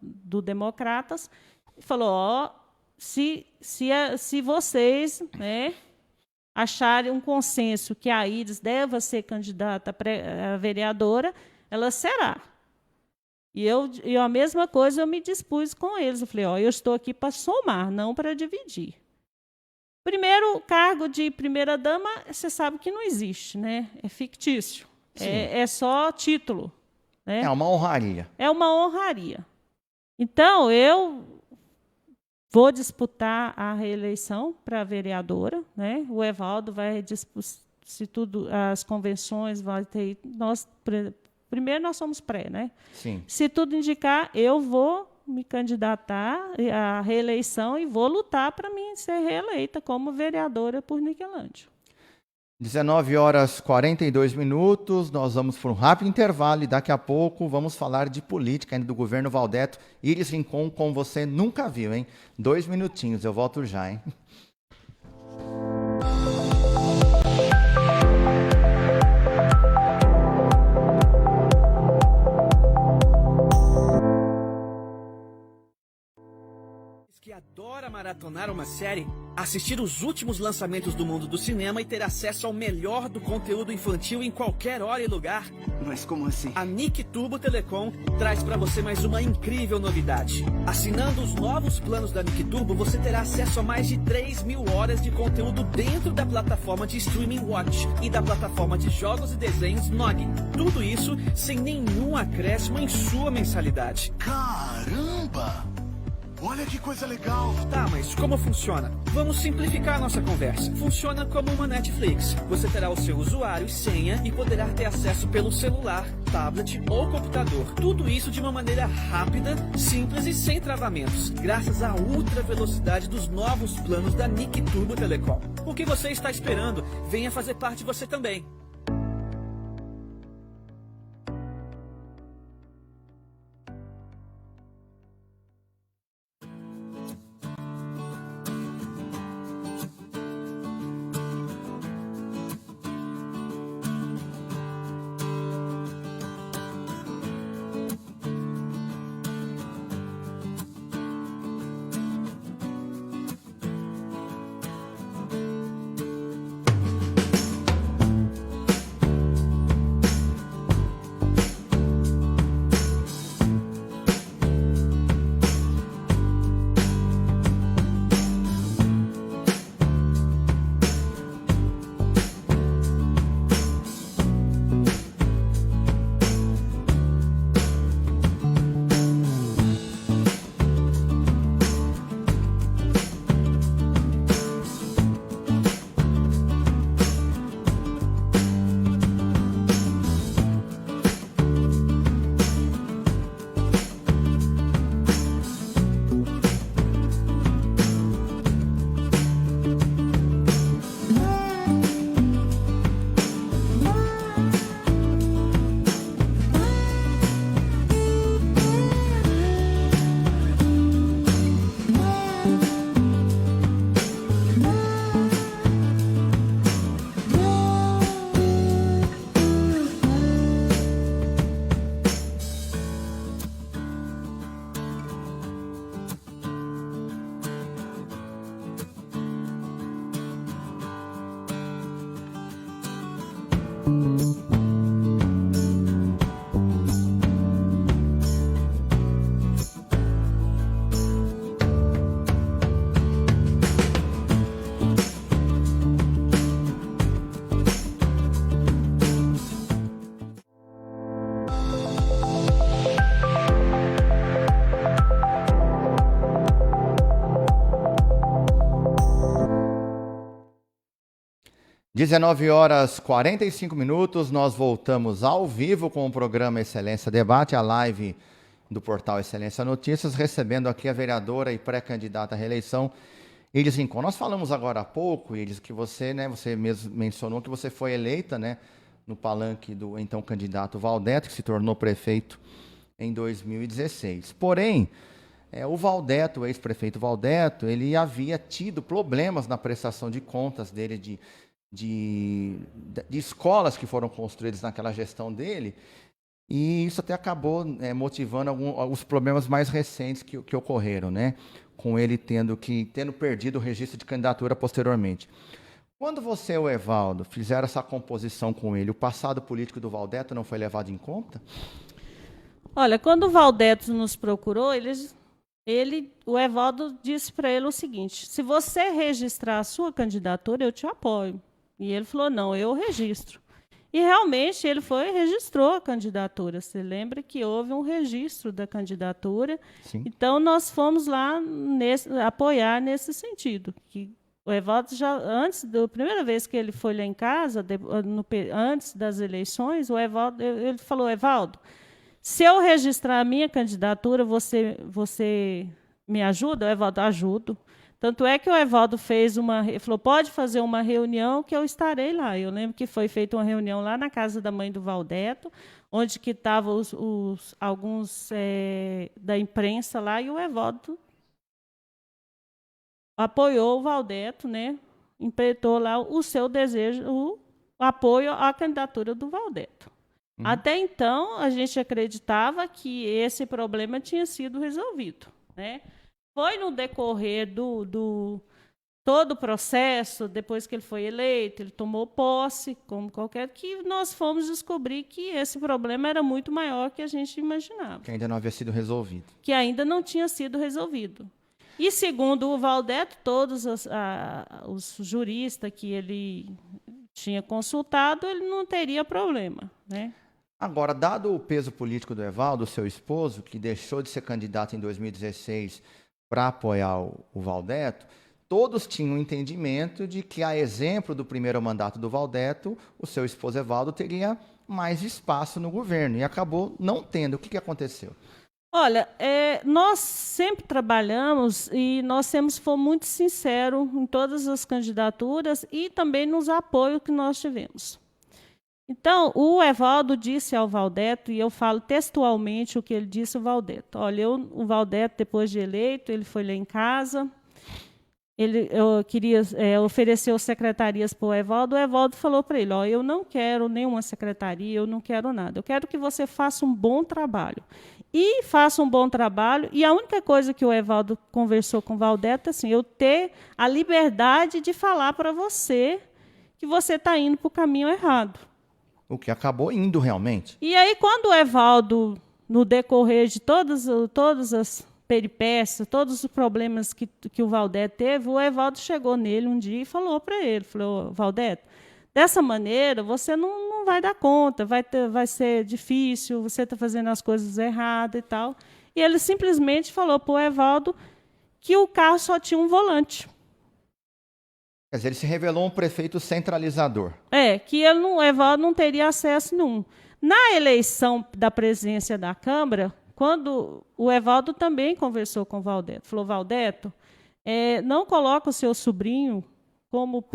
do Democratas, e falou, se vocês, né, acharem um consenso que a Iris deva ser candidata a vereadora, ela será. E a mesma coisa eu me dispus com eles. Eu falei, eu estou aqui para somar, não para dividir. Primeiro, cargo de primeira-dama, você sabe que não existe, né? É fictício. É só título. Né? É uma honraria. É uma honraria. Então, eu vou disputar a reeleição para vereadora. Né? O Evaldo vai disputar, se tudo, as convenções, vai ter... Primeiro, nós somos pré, né? Sim. Se tudo indicar, eu vou me candidatar à reeleição e vou lutar para mim ser reeleita como vereadora por Niquelândia. 19 horas 42 minutos, nós vamos para um rápido intervalo e daqui a pouco vamos falar de política ainda do governo Valdeto. Iris Rincon, como você nunca viu, hein? 2 minutinhos, eu volto já, hein? Que adora maratonar uma série, assistir os últimos lançamentos do mundo do cinema e ter acesso ao melhor do conteúdo infantil em qualquer hora e lugar. Mas como assim? A NicTurbo Telecom traz para você mais uma incrível novidade. Assinando os novos planos da NicTurbo, você terá acesso a mais de 3.000 horas de conteúdo dentro da plataforma de streaming Watch e da plataforma de jogos e desenhos Nog. Tudo isso sem nenhum acréscimo em sua mensalidade. Caramba! Olha que coisa legal! Tá, mas como funciona? Vamos simplificar a nossa conversa. Funciona como uma Netflix. Você terá o seu usuário e senha e poderá ter acesso pelo celular, tablet ou computador. Tudo isso de uma maneira rápida, simples e sem travamentos, graças à ultra velocidade dos novos planos da NicTurbo Telecom. O que você está esperando? Venha fazer parte você também. Dezenove horas 45 minutos, nós voltamos ao vivo com o programa Excelência Debate, a live do portal Excelência Notícias, recebendo aqui a vereadora e pré-candidata à reeleição, Iris Rincon. Nós falamos agora há pouco, Iris, que você, você mesmo mencionou que você foi eleita, no palanque do então candidato Valdeto, que se tornou prefeito em 2016. Porém, o Valdeto, o ex-prefeito Valdeto, ele havia tido problemas na prestação de contas dele de escolas que foram construídas naquela gestão dele, e isso até acabou motivando alguns problemas mais recentes que ocorreram, com ele tendo perdido o registro de candidatura posteriormente. Quando você e o Evaldo fizeram essa composição com ele, o passado político do Valdeto não foi levado em conta? Olha, quando o Valdeto nos procurou, o Evaldo disse para ele o seguinte: se você registrar a sua candidatura, eu te apoio. E ele falou: não, eu registro. E realmente ele registrou a candidatura. Você lembra que houve um registro da candidatura? Sim. Então nós fomos lá apoiar nesse sentido. Que o Evaldo antes da primeira vez que ele foi lá em casa, antes das eleições, ele falou: Evaldo, se eu registrar a minha candidatura, você me ajuda? O Evaldo: ajudo. Tanto é que o Evaldo falou, pode fazer uma reunião que eu estarei lá. Eu lembro que foi feita uma reunião lá na casa da mãe do Valdeto, onde que estavam alguns da imprensa lá, e o Evaldo apoiou o Valdeto, né? Implementou lá o seu desejo, o apoio à candidatura do Valdeto. Até então, a gente acreditava que esse problema tinha sido resolvido, né? Foi no decorrer todo o processo, depois que ele foi eleito, ele tomou posse, como qualquer, que nós fomos descobrir que esse problema era muito maior que a gente imaginava. Que ainda não havia sido resolvido. Que ainda não tinha sido resolvido. E, segundo o Valdeto, todos os juristas que ele tinha consultado, ele não teria problema, né? Agora, dado o peso político do Evaldo, seu esposo, que deixou de ser candidato em 2016 para apoiar o Valdeto, todos tinham entendimento de que, a exemplo do primeiro mandato do Valdeto, o seu esposo Evaldo teria mais espaço no governo, e acabou não tendo. O que aconteceu? Olha, nós sempre trabalhamos e nós fomos muito sinceros em todas as candidaturas e também nos apoios que nós tivemos. Então, o Evaldo disse ao Valdeto, e eu falo textualmente o que ele disse ao Valdeto. Olha, o Valdeto, depois de eleito, ele foi lá em casa, eu queria oferecer secretarias para o Evaldo falou para ele, eu não quero nenhuma secretaria, eu não quero nada, eu quero que você faça um bom trabalho. E faça um bom trabalho, e a única coisa que o Evaldo conversou com o Valdeto é assim, eu ter a liberdade de falar para você que você está indo para o caminho errado. O que acabou indo realmente. E aí, quando o Evaldo, no decorrer de todas as peripécias, todos os problemas que o Valdeto teve, o Evaldo chegou nele um dia e falou para ele, Valdeto, dessa maneira você não vai dar conta, vai ser difícil, você está fazendo as coisas erradas e tal. E ele simplesmente falou para o Evaldo que o carro só tinha um volante. Quer dizer, ele se revelou um prefeito centralizador. Que o Evaldo não teria acesso nenhum. Na eleição da presidência da Câmara, quando o Evaldo também conversou com o Valdeto, falou, Valdeto, não coloca o seu sobrinho como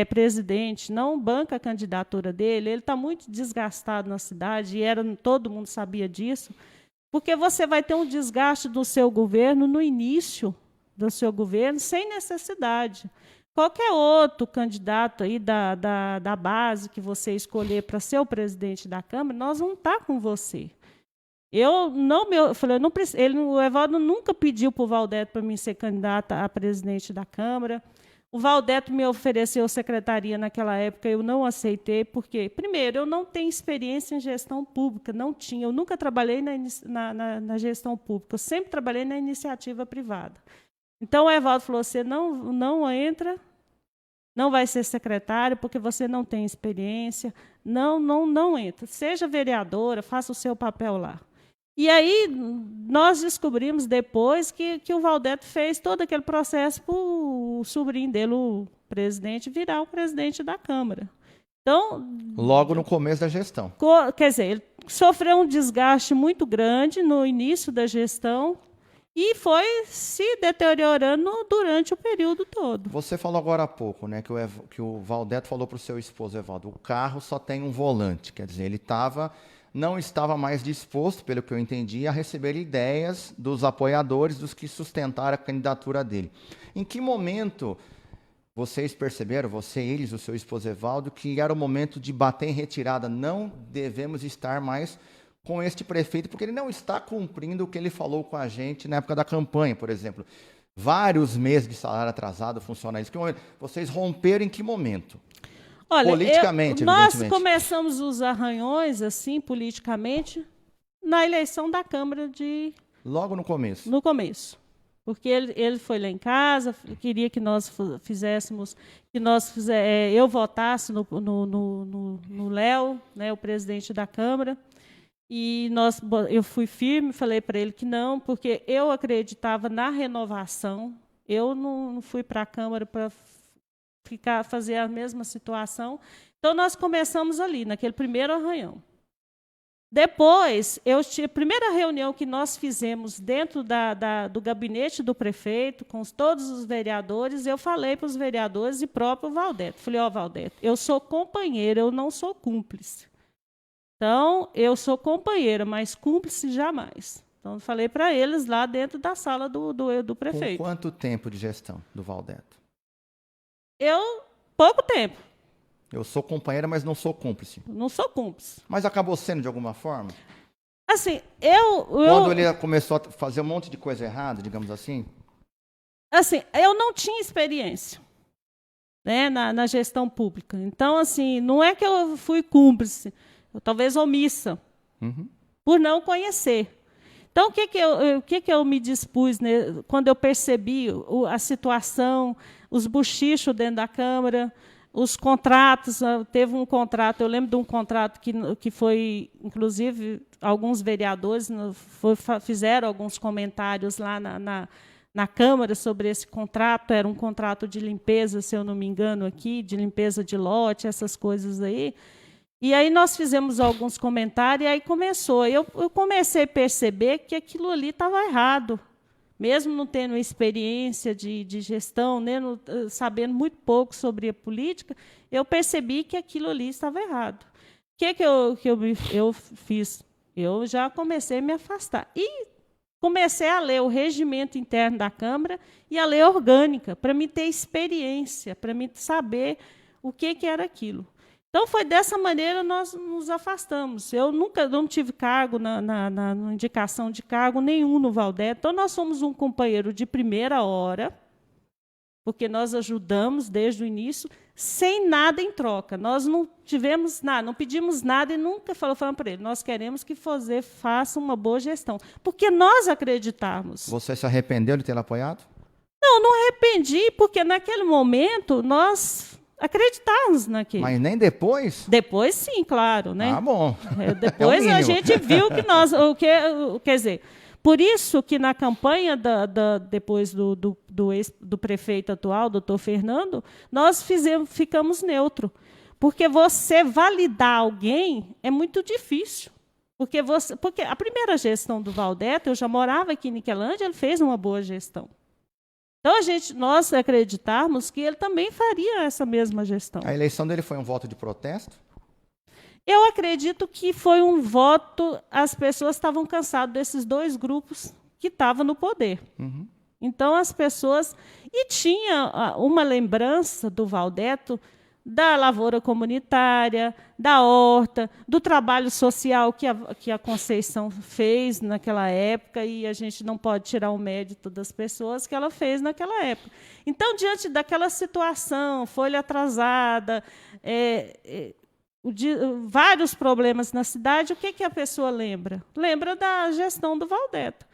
presidente, não banca a candidatura dele, ele está muito desgastado na cidade, e todo mundo sabia disso, porque você vai ter um desgaste do seu governo no início do seu governo, sem necessidade. Qualquer outro candidato aí da base que você escolher para ser o presidente da Câmara, nós vamos estar com você. O Evaldo nunca pediu para o Valdeto para mim ser candidata a presidente da Câmara. O Valdeto me ofereceu secretaria naquela época, eu não aceitei, porque, primeiro, eu não tenho experiência em gestão pública, não tinha. Eu nunca trabalhei na gestão pública, eu sempre trabalhei na iniciativa privada. Então, o Evaldo falou, você não entra, não vai ser secretário, porque você não tem experiência, não entra. Seja vereadora, faça o seu papel lá. E aí, nós descobrimos depois que o Valdeto fez todo aquele processo para o sobrinho dele, o presidente, virar o presidente da Câmara. Então, logo no começo da gestão. Quer dizer, ele sofreu um desgaste muito grande no início da gestão e foi se deteriorando durante o período todo. Você falou agora há pouco, né, que o Valdeto falou para o seu esposo, Evaldo, o carro só tem um volante. Quer dizer, ele não estava mais disposto, pelo que eu entendi, a receber ideias dos apoiadores, dos que sustentaram a candidatura dele. Em que momento vocês perceberam, eles, o seu esposo Evaldo, que era o momento de bater em retirada? Não devemos estar mais com este prefeito, porque ele não está cumprindo o que ele falou com a gente na época da campanha, por exemplo. Vários meses de salário atrasado, funciona isso. Vocês romperam em que momento? Olha, politicamente, nós começamos os arranhões, assim, politicamente, na eleição da Câmara de... Logo no começo? No começo. Porque ele foi lá em casa, queria que nós fizéssemos, eu votasse no Léo, né, o presidente da Câmara, e eu fui firme, falei para ele que não, porque eu acreditava na renovação, eu não fui para a Câmara para fazer a mesma situação. Então, nós começamos ali, naquele primeiro arranhão. Depois, a primeira reunião que nós fizemos dentro do gabinete do prefeito, com todos os vereadores, eu falei para os vereadores e próprio Valdeto. Falei, Valdeto, eu sou companheira, eu não sou cúmplice. Então, eu sou companheira, mas cúmplice jamais. Então, eu falei para eles lá dentro da sala do prefeito. Com quanto tempo de gestão do Valdeto? Pouco tempo. Eu sou companheira, mas não sou cúmplice. Não sou cúmplice. Mas acabou sendo de alguma forma? Assim, Quando ele começou a fazer um monte de coisa errada, digamos assim? Assim, eu não tinha experiência, né, na gestão pública. Então, assim, não é que eu fui cúmplice, eu talvez omissa, por não conhecer. Então, o que eu me dispus, né, quando eu percebi a situação, os bochichos dentro da Câmara, os contratos, teve um contrato, eu lembro de um contrato que foi, inclusive, alguns vereadores fizeram alguns comentários lá na Câmara sobre esse contrato, era um contrato de limpeza, se eu não me engano, aqui, de limpeza de lote, essas coisas aí. E aí nós fizemos alguns comentários, e aí começou. Eu comecei a perceber que aquilo ali estava errado. Mesmo não tendo experiência de gestão, né, sabendo muito pouco sobre a política, eu percebi que aquilo ali estava errado. O que eu fiz? Eu já comecei a me afastar. E comecei a ler o regimento interno da Câmara e a lei orgânica, para me ter experiência, para me saber o que era aquilo. Então, foi dessa maneira nós nos afastamos. Eu nunca não tive cargo na indicação de cargo nenhum no Valdeto. Então, nós somos um companheiro de primeira hora, porque nós ajudamos desde o início, sem nada em troca. Nós não tivemos nada, não pedimos nada e nunca falamos para ele. Nós queremos que você faça uma boa gestão, porque nós acreditamos. Você se arrependeu de ter apoiado? Não arrependi, porque naquele momento nós acreditávamos naquilo. Mas nem depois? Depois, sim, claro, né? Ah, bom. Depois a gente viu que nós... quer dizer, por isso que na campanha depois do prefeito atual, doutor Fernando, nós ficamos neutro. Porque você validar alguém é muito difícil. Porque a primeira gestão do Valdeto, eu já morava aqui em Niquelândia, ele fez uma boa gestão. Então, nós acreditarmos que ele também faria essa mesma gestão. A eleição dele foi um voto de protesto? Eu acredito que foi um voto... As pessoas estavam cansadas desses dois grupos que estavam no poder. Então, as pessoas... E tinha uma lembrança do Valdeto da lavoura comunitária, da horta, do trabalho social que a Conceição fez naquela época, e a gente não pode tirar o mérito das pessoas que ela fez naquela época. Então, diante daquela situação, folha atrasada, vários problemas na cidade, o que a pessoa lembra? Lembra da gestão do Valdeto.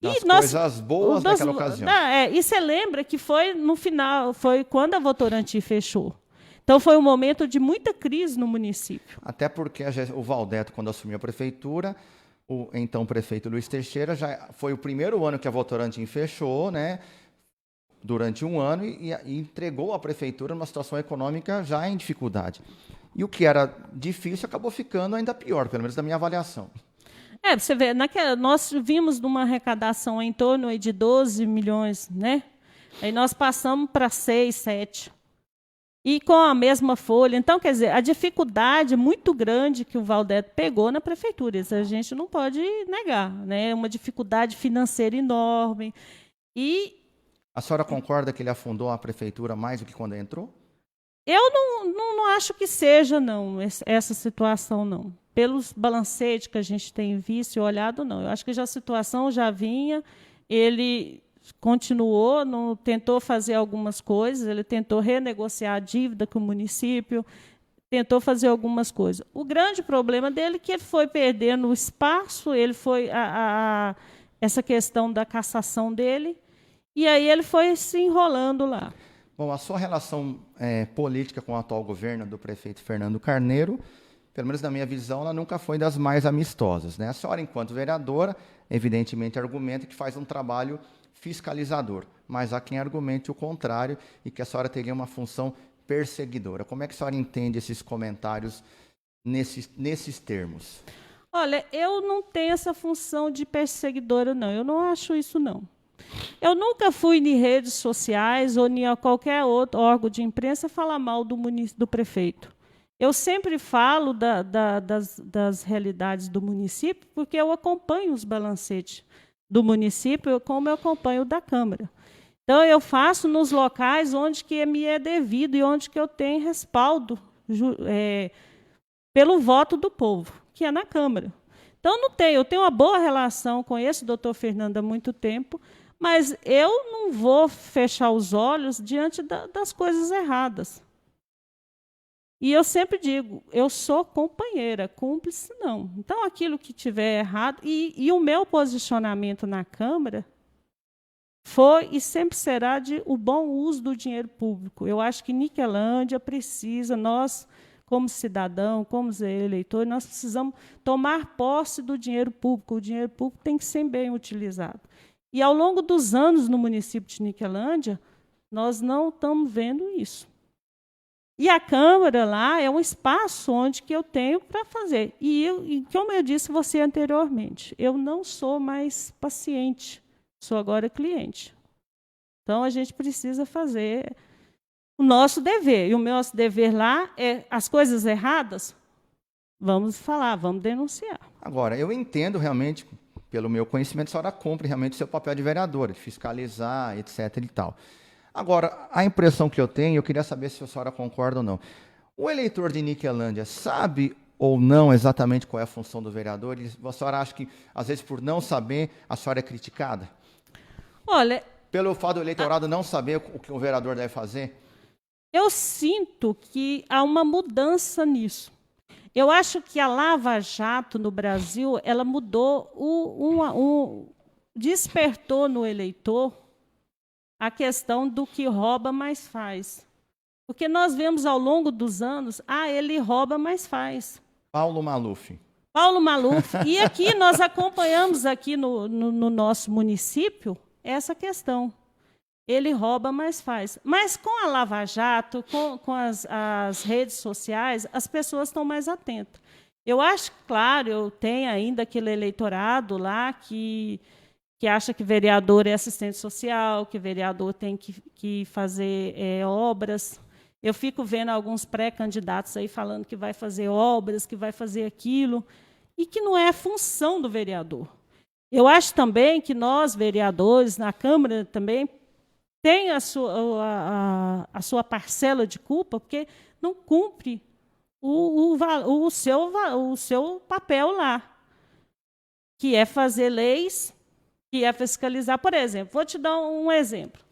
Das coisas boas naquela ocasião. E você lembra que foi no final, foi quando a Votorantim fechou. Então, foi um momento de muita crise no município. Até porque o Valdeto, quando assumiu a prefeitura, o então prefeito Luiz Teixeira, já foi o primeiro ano que a Votorantim fechou, né, durante um ano, e entregou a prefeitura numa situação econômica já em dificuldade. E o que era difícil acabou ficando ainda pior, pelo menos da minha avaliação. Você vê, nós vimos de uma arrecadação em torno de 12 milhões, né? Aí nós passamos para 6, 7. E com a mesma folha. Então, quer dizer, a dificuldade muito grande que o Valdeto pegou na prefeitura, isso a gente não pode negar, né? Uma dificuldade financeira enorme. A senhora concorda que ele afundou a prefeitura mais do que quando entrou? Eu não acho que seja, não, essa situação, não. Pelos balancetes que a gente tem visto e olhado, não. Eu acho que a situação já vinha, ele continuou, tentou fazer algumas coisas, ele tentou renegociar a dívida com o município, tentou fazer algumas coisas. O grande problema dele é que ele foi perdendo o espaço, ele foi essa questão da cassação dele, e aí ele foi se enrolando lá. Bom, a sua relação política com o atual governo do prefeito Fernando Carneiro, pelo menos na minha visão, ela nunca foi das mais amistosas, né? A senhora, enquanto vereadora, evidentemente argumenta que faz um trabalho fiscalizador, mas há quem argumente o contrário e que a senhora teria uma função perseguidora. Como é que a senhora entende esses comentários nesses termos? Olha, eu não tenho essa função de perseguidora, não. Eu não acho isso, não. Eu nunca fui em redes sociais ou em qualquer outro órgão de imprensa falar mal do prefeito. Eu sempre falo das realidades do município, porque eu acompanho os balancetes do município, como eu acompanho o da Câmara. Então, eu faço nos locais onde que me é devido e onde que eu tenho respaldo pelo voto do povo, que é na Câmara. Então, eu tenho uma boa relação, conheço o doutor Fernando há muito tempo, mas eu não vou fechar os olhos diante das coisas erradas. E eu sempre digo, eu sou companheira, cúmplice não. Então, aquilo que tiver errado, e o meu posicionamento na Câmara foi e sempre será de o bom uso do dinheiro público. Eu acho que Niquelândia precisa, nós, como cidadão, como eleitor, nós precisamos tomar posse do dinheiro público. O dinheiro público tem que ser bem utilizado. E, ao longo dos anos no município de Niquelândia, nós não estamos vendo isso. E a Câmara lá é um espaço onde que eu tenho para fazer. E, como eu disse você anteriormente, eu não sou mais paciente, sou agora cliente. Então, a gente precisa fazer o nosso dever. E o nosso dever lá é as coisas erradas, vamos falar, vamos denunciar. Agora, eu entendo realmente, pelo meu conhecimento, a senhora cumpre realmente o seu papel de vereadora, de fiscalizar, etc. e tal. Agora, a impressão que eu tenho, eu queria saber se a senhora concorda ou não. O eleitor de Niquelândia sabe ou não exatamente qual é a função do vereador? A senhora acha que, às vezes, por não saber, a senhora é criticada? Olha, pelo fato do eleitorado não saber o que o vereador deve fazer? Eu sinto que há uma mudança nisso. Eu acho que a Lava Jato no Brasil, ela mudou, despertou no eleitor a questão do que rouba, mais faz. Porque nós vemos ao longo dos anos, ele rouba, mais faz. Paulo Maluf. Paulo Maluf. E aqui nós acompanhamos aqui no nosso município essa questão. Ele rouba, mas faz. Mas com a Lava Jato, com as redes sociais, as pessoas estão mais atentas. Eu acho, claro, eu tenho ainda aquele eleitorado lá que acha que vereador é assistente social, que vereador tem que fazer obras. Eu fico vendo alguns pré-candidatos aí falando que vai fazer obras, que vai fazer aquilo, e que não é a função do vereador. Eu acho também que nós, vereadores, na Câmara também, tem a sua parcela de culpa, porque não cumpre o seu papel lá, que é fazer leis, que é fiscalizar. Por exemplo, vou te dar um exemplo.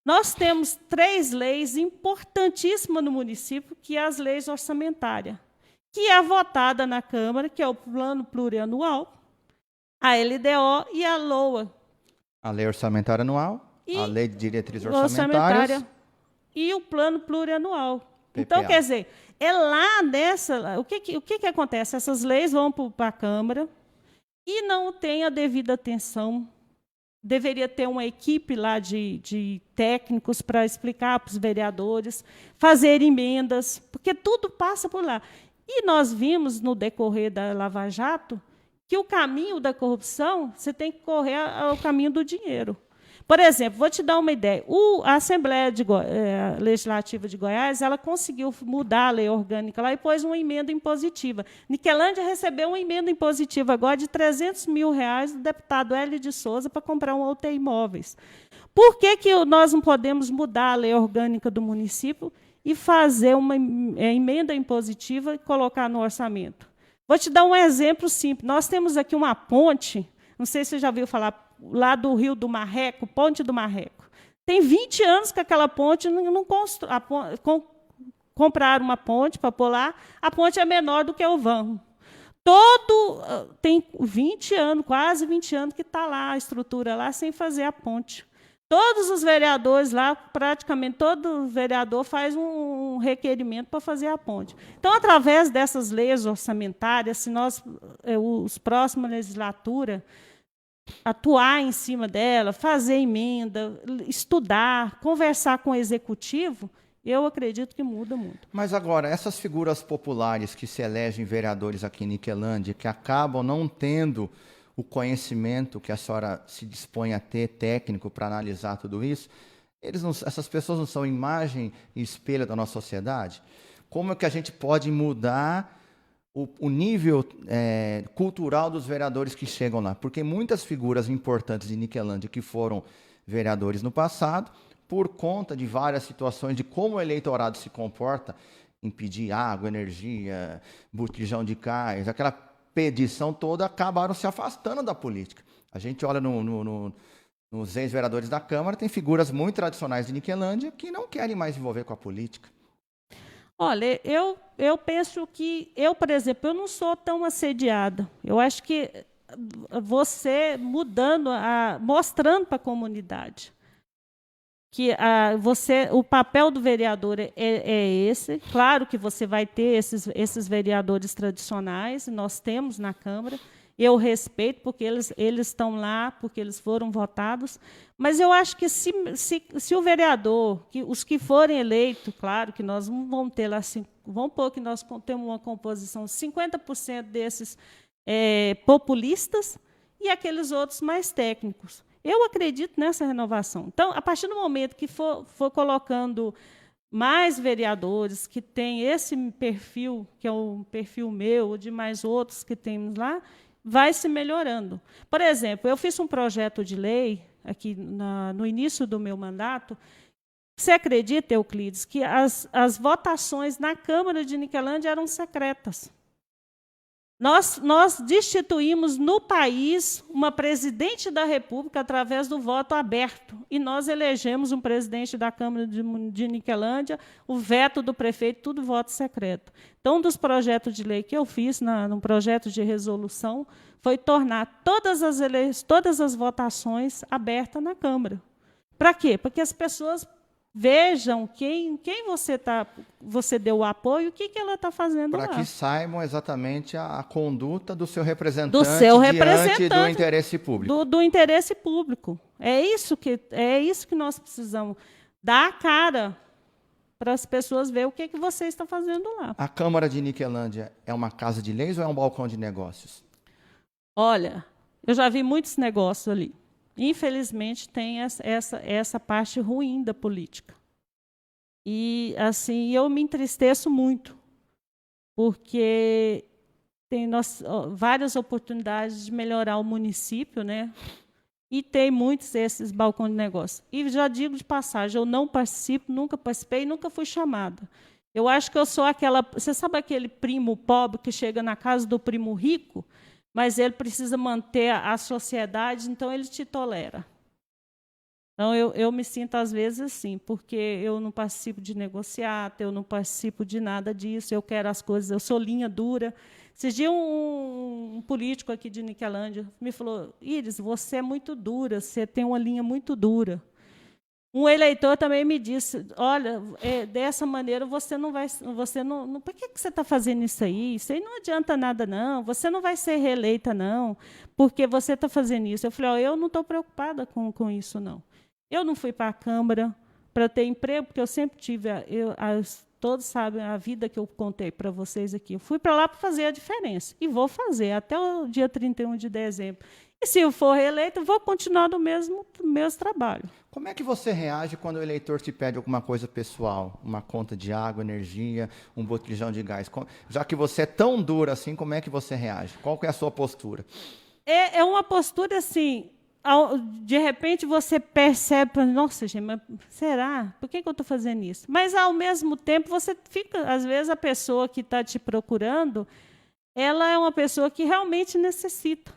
Nós temos 3 leis importantíssimas no município, que é as leis orçamentárias, que é votada na Câmara, que é o Plano Plurianual, a LDO e a LOA. A Lei Orçamentária Anual, a Lei de Diretrizes Orçamentárias e o Plano Plurianual. PPA. Então, quer dizer, é lá nessa... O que acontece? Essas leis vão para a Câmara e não tem a devida atenção. Deveria ter uma equipe lá de técnicos para explicar para os vereadores, fazer emendas, porque tudo passa por lá. E nós vimos, no decorrer da Lava Jato, que o caminho da corrupção, você tem que correr ao caminho do dinheiro. Por exemplo, vou te dar uma ideia. A Assembleia Legislativa de Goiás, ela conseguiu mudar a lei orgânica lá e pôs uma emenda impositiva. Niquelândia recebeu uma emenda impositiva agora de R$300 mil do deputado Hélio de Souza para comprar um UTI Imóveis. Por que nós não podemos mudar a lei orgânica do município e fazer uma emenda impositiva e colocar no orçamento? Vou te dar um exemplo simples. Nós temos aqui uma ponte, não sei se você já ouviu falar, lá do Rio do Marreco, Ponte do Marreco. Tem 20 anos que aquela ponte não construiu. Compraram uma ponte para pôr lá, a ponte é menor do que o vão. Tem 20 anos, quase 20 anos, que está lá a estrutura lá, sem fazer a ponte. Todos os vereadores lá, praticamente todo vereador faz um requerimento para fazer a ponte. Então, através dessas leis orçamentárias, se nós, os próximos legislatura, atuar em cima dela, fazer emenda, estudar, conversar com o executivo, Eu acredito que muda muito. Mas agora, essas figuras populares que se elegem vereadores aqui em Niquelândia, que acabam não tendo o conhecimento que a senhora se dispõe a ter, técnico, para analisar tudo isso, essas pessoas não são imagem e espelho da nossa sociedade? Como é que a gente pode mudar o nível cultural dos vereadores que chegam lá? Porque muitas figuras importantes de Niquelândia que foram vereadores no passado, por conta de várias situações de como o eleitorado se comporta, impedir água, energia, botijão de gás, aquela pedição toda, acabaram se afastando da política. A gente olha nos ex-vereadores da Câmara, tem figuras muito tradicionais de Niquelândia que não querem mais se envolver com a política. Olha, eu penso que, por exemplo, eu não sou tão assediada. Eu acho que você mostrando para a comunidade que o papel do vereador é esse. Claro que você vai ter esses vereadores tradicionais, nós temos na Câmara, eu respeito, porque eles estão lá, porque eles foram votados, mas eu acho que se o vereador, os que forem eleitos, claro que nós não vamos ter lá, vamos pôr que nós temos uma composição, 50% desses populistas e aqueles outros mais técnicos. Eu acredito nessa renovação. Então, a partir do momento que for colocando mais vereadores que têm esse perfil, que é o perfil meu, ou de mais outros que temos lá, vai se melhorando. Por exemplo, eu fiz um projeto de lei, aqui no início do meu mandato. Você acredita, Euclides, que as votações na Câmara de Niquelândia eram secretas? Nós destituímos no país uma presidente da República através do voto aberto. E nós elegemos um presidente da Câmara de Niquelândia, o veto do prefeito, tudo voto secreto. Então, um dos projetos de lei que eu fiz, num projeto de resolução, foi tornar todas as votações abertas na Câmara. Para quê? Para que as pessoas vejam quem você deu o apoio, o que ela está fazendo lá. Para que saibam exatamente a conduta do seu representante diante do interesse público. Do interesse público. É isso que nós precisamos. Dar a cara para as pessoas verem o que você está fazendo lá. A Câmara de Niquelândia é uma casa de leis ou é um balcão de negócios? Olha, eu já vi muitos negócios ali. Infelizmente, tem essa parte ruim da política. E, assim, eu me entristeço muito, porque tem várias oportunidades de melhorar o município, né? E tem muitos desses balcões de negócio. E já digo de passagem, eu não participo, nunca participei, nunca fui chamada. Eu acho que eu sou aquela... Você sabe aquele primo pobre que chega na casa do primo rico, mas ele precisa manter a sociedade, então ele te tolera. Então, eu me sinto, às vezes, assim, porque eu não participo de negociata, eu não participo de nada disso, eu quero as coisas, eu sou linha dura. Esses dias, um político aqui de Niquelândia me falou: Iris, você é muito dura, você tem uma linha muito dura. Um eleitor também me disse: olha, dessa maneira você não vai... por que você está fazendo isso aí? Isso aí não adianta nada, não. Você não vai ser reeleita, não, porque você está fazendo isso. Eu falei: eu não estou preocupada com isso, não. Eu não fui para a Câmara para ter emprego, porque eu sempre tive... todos sabem a vida que eu contei para vocês aqui. Eu fui para lá para fazer a diferença. E vou fazer até o dia 31 de dezembro. E, se eu for reeleito, vou continuar no mesmo trabalho. Como é que você reage quando o eleitor te pede alguma coisa pessoal? Uma conta de água, energia, um botijão de gás? Já que você é tão dura assim, como é que você reage? Qual que é a sua postura? É uma postura assim... De repente, você percebe... Nossa, gente, mas será? Por que eu estou fazendo isso? Mas, ao mesmo tempo, você fica... Às vezes, a pessoa que está te procurando, ela é uma pessoa que realmente necessita.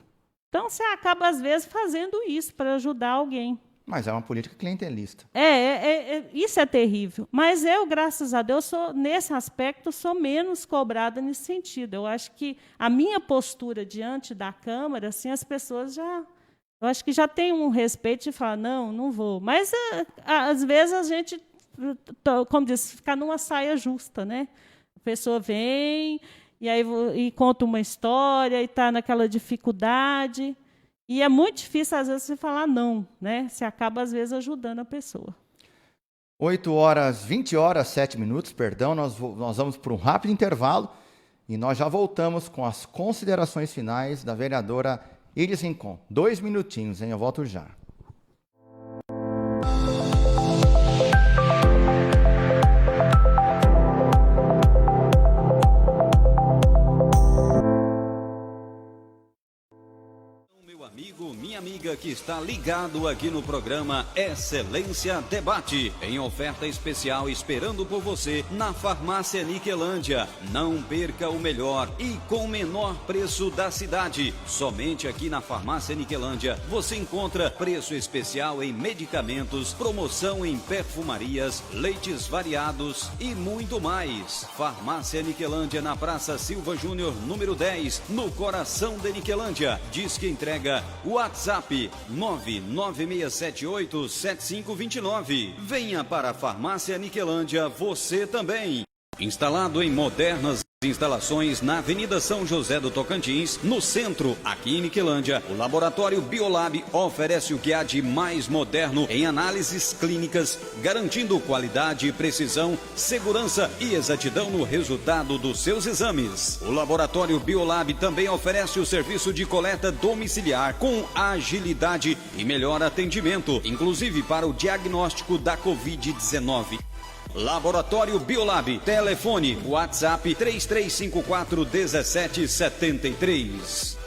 Então, você acaba, às vezes, fazendo isso para ajudar alguém. Mas é uma política clientelista. Isso é terrível. Mas eu, graças a Deus, nesse aspecto, sou menos cobrada nesse sentido. Eu acho que a minha postura diante da Câmara, assim, as pessoas já... Eu acho que já tem um respeito de falar: não vou. Mas, às vezes, a gente, como diz, fica numa saia justa, né? A pessoa vem... E conta uma história, e está naquela dificuldade. E é muito difícil, às vezes, você falar não, né? Você acaba, às vezes, ajudando a pessoa. 20 horas, 7 minutos, perdão, nós vamos para um rápido intervalo e nós já voltamos com as considerações finais da vereadora Iris Rincon. 2 minutinhos, hein? Eu volto já. Minha amiga que está ligado aqui no programa Excelência Debate, em oferta especial esperando por você na Farmácia Niquelândia. Não perca o melhor e com o menor preço da cidade. Somente aqui na Farmácia Niquelândia você encontra preço especial em medicamentos, promoção em perfumarias, leites variados e muito mais. Farmácia Niquelândia na Praça Silva Júnior, número 10, no coração de Niquelândia. Diz que entrega WhatsApp 996787529. Venha para a Farmácia Niquelândia você também. Instalado em modernas instalações na Avenida São José do Tocantins, no centro, aqui em Niquelândia, o Laboratório Biolab oferece o que há de mais moderno em análises clínicas, garantindo qualidade, precisão, segurança e exatidão no resultado dos seus exames. O Laboratório Biolab também oferece o serviço de coleta domiciliar com agilidade e melhor atendimento, inclusive para o diagnóstico da Covid-19. Laboratório Biolab, telefone, WhatsApp 3354-1773.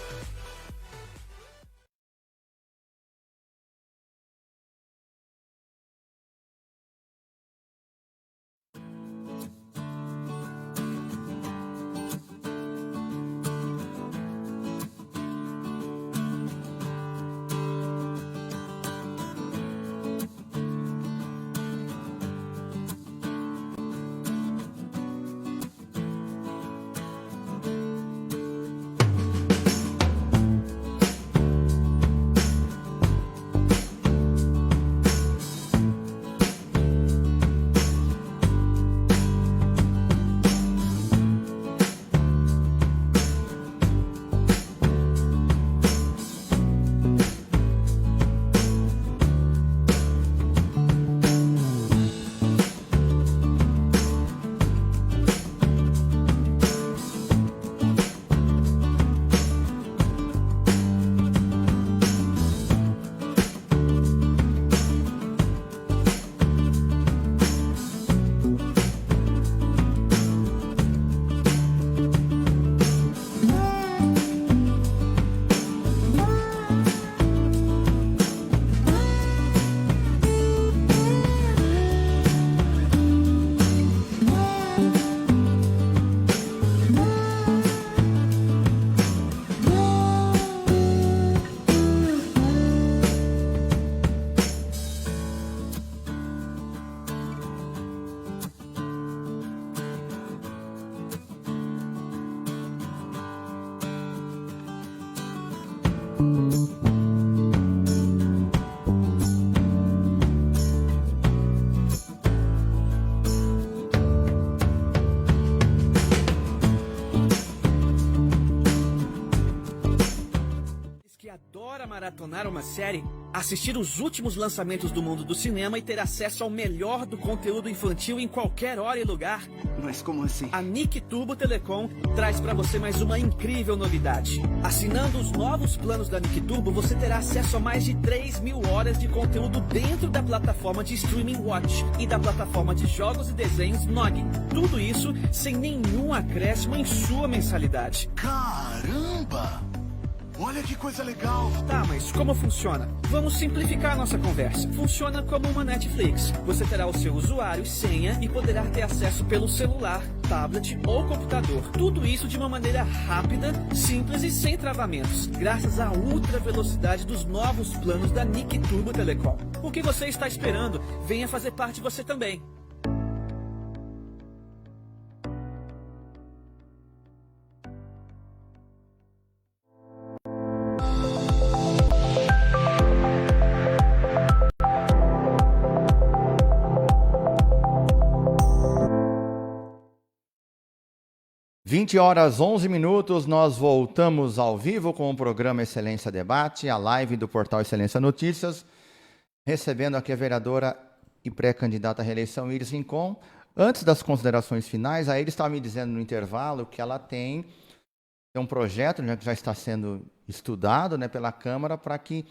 Maratonar uma série, assistir os últimos lançamentos do mundo do cinema e ter acesso ao melhor do conteúdo infantil em qualquer hora e lugar. Mas como assim? A Nicturbo Telecom traz para você mais uma incrível novidade. Assinando os novos planos da Nicturbo, você terá acesso a mais de 3.000 horas de conteúdo dentro da plataforma de streaming Watch e da plataforma de jogos e desenhos Nog. Tudo isso sem nenhum acréscimo em sua mensalidade. Caramba! Olha que coisa legal! Tá, mas como funciona? Vamos simplificar a nossa conversa. Funciona como uma Netflix. Você terá o seu usuário e senha e poderá ter acesso pelo celular, tablet ou computador. Tudo isso de uma maneira rápida, simples e sem travamentos, graças à ultra velocidade dos novos planos da Nicturbo Telecom. O que você está esperando? Venha fazer parte você também. horas 11 minutos, nós voltamos ao vivo com o programa Excelência Debate, a live do portal Excelência Notícias, recebendo aqui a vereadora e pré-candidata à reeleição, Iris Rincon. Antes das considerações finais, a Iris estava me dizendo no intervalo que ela tem um projeto, né, que já está sendo estudado, né, pela Câmara, para que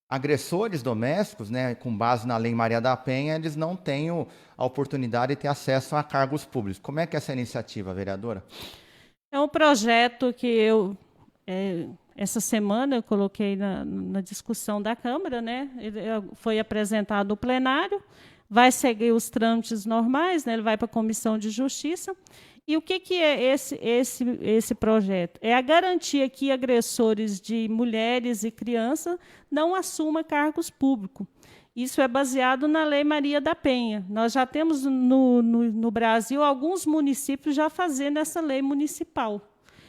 agressores domésticos, né, com base na Lei Maria da Penha, eles não tenham a oportunidade de ter acesso a cargos públicos. Como é que é essa iniciativa, vereadora? É um projeto que essa semana eu coloquei na discussão da Câmara, né? Ele foi apresentado no plenário, vai seguir os trâmites normais, né? Ele vai para a Comissão de Justiça. E o que é esse projeto? É a garantia que agressores de mulheres e crianças não assumam cargos públicos. Isso é baseado na Lei Maria da Penha. Nós já temos no Brasil alguns municípios já fazendo essa lei municipal.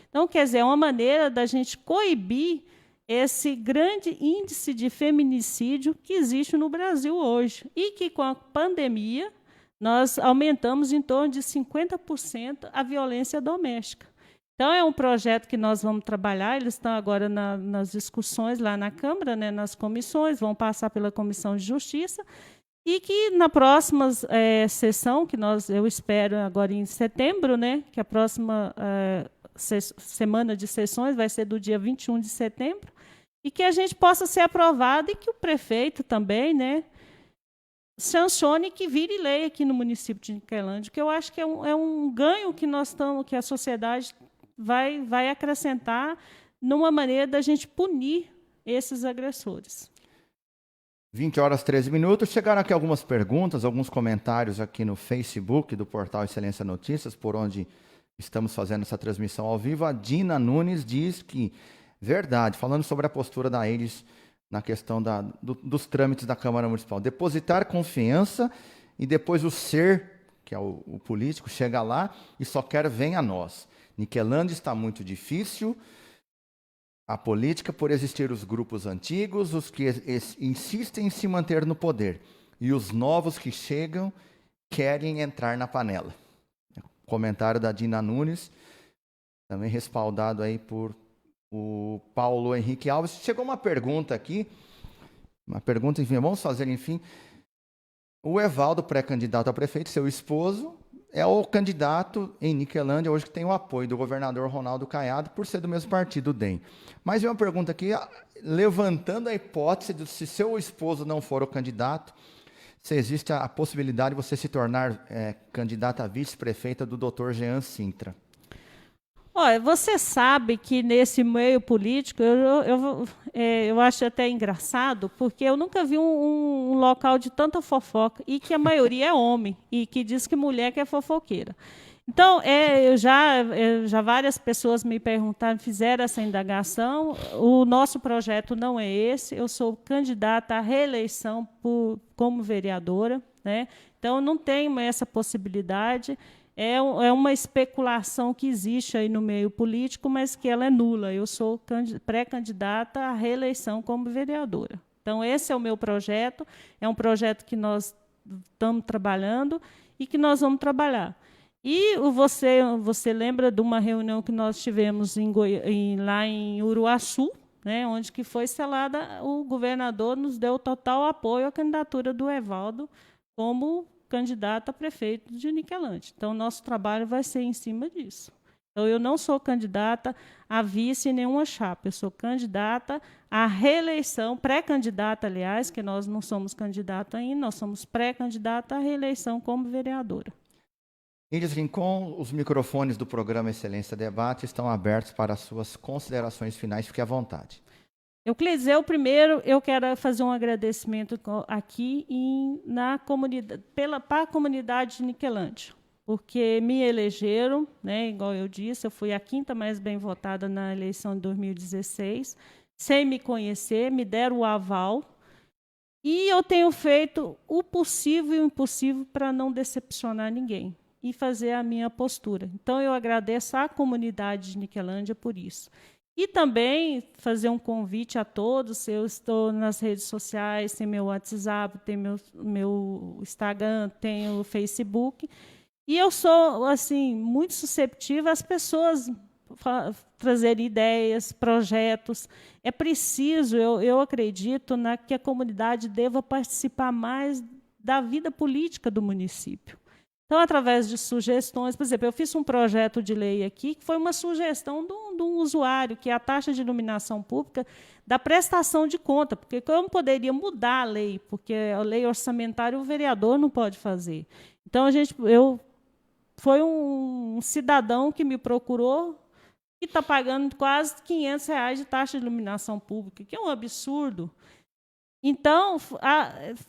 Então, quer dizer, é uma maneira da gente coibir esse grande índice de feminicídio que existe no Brasil hoje. E que, com a pandemia, nós aumentamos em torno de 50% a violência doméstica. Então, é um projeto que nós vamos trabalhar, eles estão agora nas discussões lá na Câmara, né, nas comissões, vão passar pela Comissão de Justiça, e que na próxima sessão, que eu espero agora em setembro, né, que a próxima semana de sessões vai ser do dia 21 de setembro, e que a gente possa ser aprovado e que o prefeito também, né, sancione que vire lei aqui no município de Niquelândia, que eu acho que é um ganho que a sociedade vai acrescentar numa maneira da gente punir esses agressores. 20h13. Chegaram aqui algumas perguntas, alguns comentários aqui no Facebook do portal Excelência Notícias, por onde estamos fazendo essa transmissão ao vivo. A Dina Nunes diz que, verdade, falando sobre a postura da Iris na questão dos trâmites da Câmara Municipal, depositar confiança e depois o ser, que é o político, chega lá e só quer vem a nós. Niquelândia está muito difícil, a política, por existir os grupos antigos, os que insistem em se manter no poder, e os novos que chegam querem entrar na panela. Comentário da Dina Nunes, também respaldado aí por o Paulo Henrique Alves. Chegou uma pergunta aqui, enfim, vamos fazer, enfim. O Evaldo, pré-candidato a prefeito, seu esposo, é o candidato em Niquelândia hoje que tem o apoio do governador Ronaldo Caiado, por ser do mesmo partido, o DEM. Mas uma pergunta aqui, levantando a hipótese de se seu esposo não for o candidato, se existe a possibilidade de você se tornar candidata a vice-prefeita do Dr. Jean Sintra. Olha, você sabe que nesse meio político, eu acho até engraçado, porque eu nunca vi um local de tanta fofoca, e que a maioria é homem, e que diz que mulher que é fofoqueira. Então, já várias pessoas me perguntaram, fizeram essa indagação. O nosso projeto não é esse, eu sou candidata à reeleição como vereadora, né? Então, não tenho essa possibilidade. É uma especulação que existe aí no meio político, mas que ela é nula. Eu sou pré-candidata à reeleição como vereadora. Então, esse é o meu projeto, é um projeto que nós estamos trabalhando e que nós vamos trabalhar. E você lembra de uma reunião que nós tivemos lá em Uruaçu, né, onde que foi selada, o governador nos deu total apoio à candidatura do Evaldo como candidato a prefeito de Niquelândia. Então, nosso trabalho vai ser em cima disso. Então, eu não sou candidata a vice em nenhuma chapa, eu sou candidata à reeleição, pré-candidata, aliás, que nós não somos candidata ainda, nós somos pré-candidata à reeleição como vereadora. Iris Rincon, os microfones do programa Excelência Debate estão abertos para as suas considerações finais, fique à vontade. Euclideu, primeiro, eu quero fazer um agradecimento aqui para a comunidade de Niquelândia, porque me elegeram, né, igual eu disse, eu fui a 5ª mais bem votada na eleição de 2016, sem me conhecer, me deram o aval, e eu tenho feito o possível e o impossível para não decepcionar ninguém e fazer a minha postura. Então, eu agradeço à comunidade de Niquelândia por isso. E também fazer um convite a todos, eu estou nas redes sociais, tem meu WhatsApp, tem meu Instagram, tem o Facebook, e eu sou assim, muito susceptível às pessoas trazerem ideias, projetos. É preciso, eu acredito, que a comunidade deva participar mais da vida política do município. Então, através de sugestões, por exemplo, eu fiz um projeto de lei aqui, que foi uma sugestão de um usuário, que é a taxa de iluminação pública da prestação de conta, porque eu não poderia mudar a lei, porque a lei orçamentária o vereador não pode fazer. Então, foi um cidadão que me procurou, que está pagando quase R$500 de taxa de iluminação pública, que é um absurdo. Então,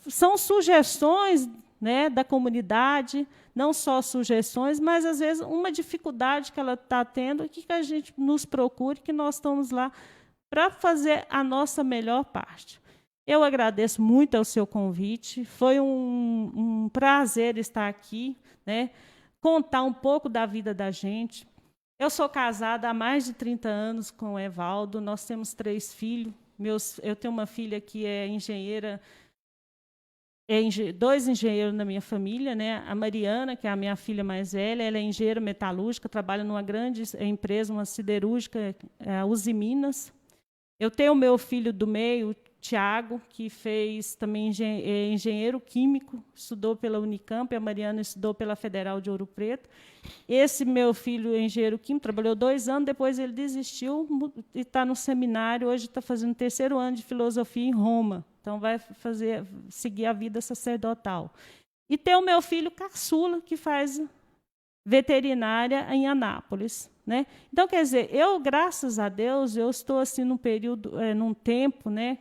são sugestões, né, da comunidade, não só sugestões, mas, às vezes, uma dificuldade que ela está tendo, que a gente nos procure, que nós estamos lá para fazer a nossa melhor parte. Eu agradeço muito ao seu convite, foi um prazer estar aqui, né, contar um pouco da vida da gente. Eu sou casada há mais de 30 anos com o Evaldo, nós temos 3 filhos. Eu tenho uma filha que é engenheira, 2 engenheiros na minha família, né? A Mariana, que é a minha filha mais velha, ela é engenheira metalúrgica, trabalha numa grande empresa, uma siderúrgica, a Uzi Minas. Eu tenho o meu filho do meio, Tiago, que fez também engenheiro químico, estudou pela Unicamp, a Mariana estudou pela Federal de Ouro Preto. Esse meu filho, engenheiro químico, trabalhou 2 anos, depois ele desistiu e está no seminário, hoje está fazendo o 3º ano de filosofia em Roma. Então, vai seguir a vida sacerdotal. E tem o meu filho caçula, que faz veterinária em Anápolis, né? Então, quer dizer, graças a Deus, eu estou assim num período, num tempo, né,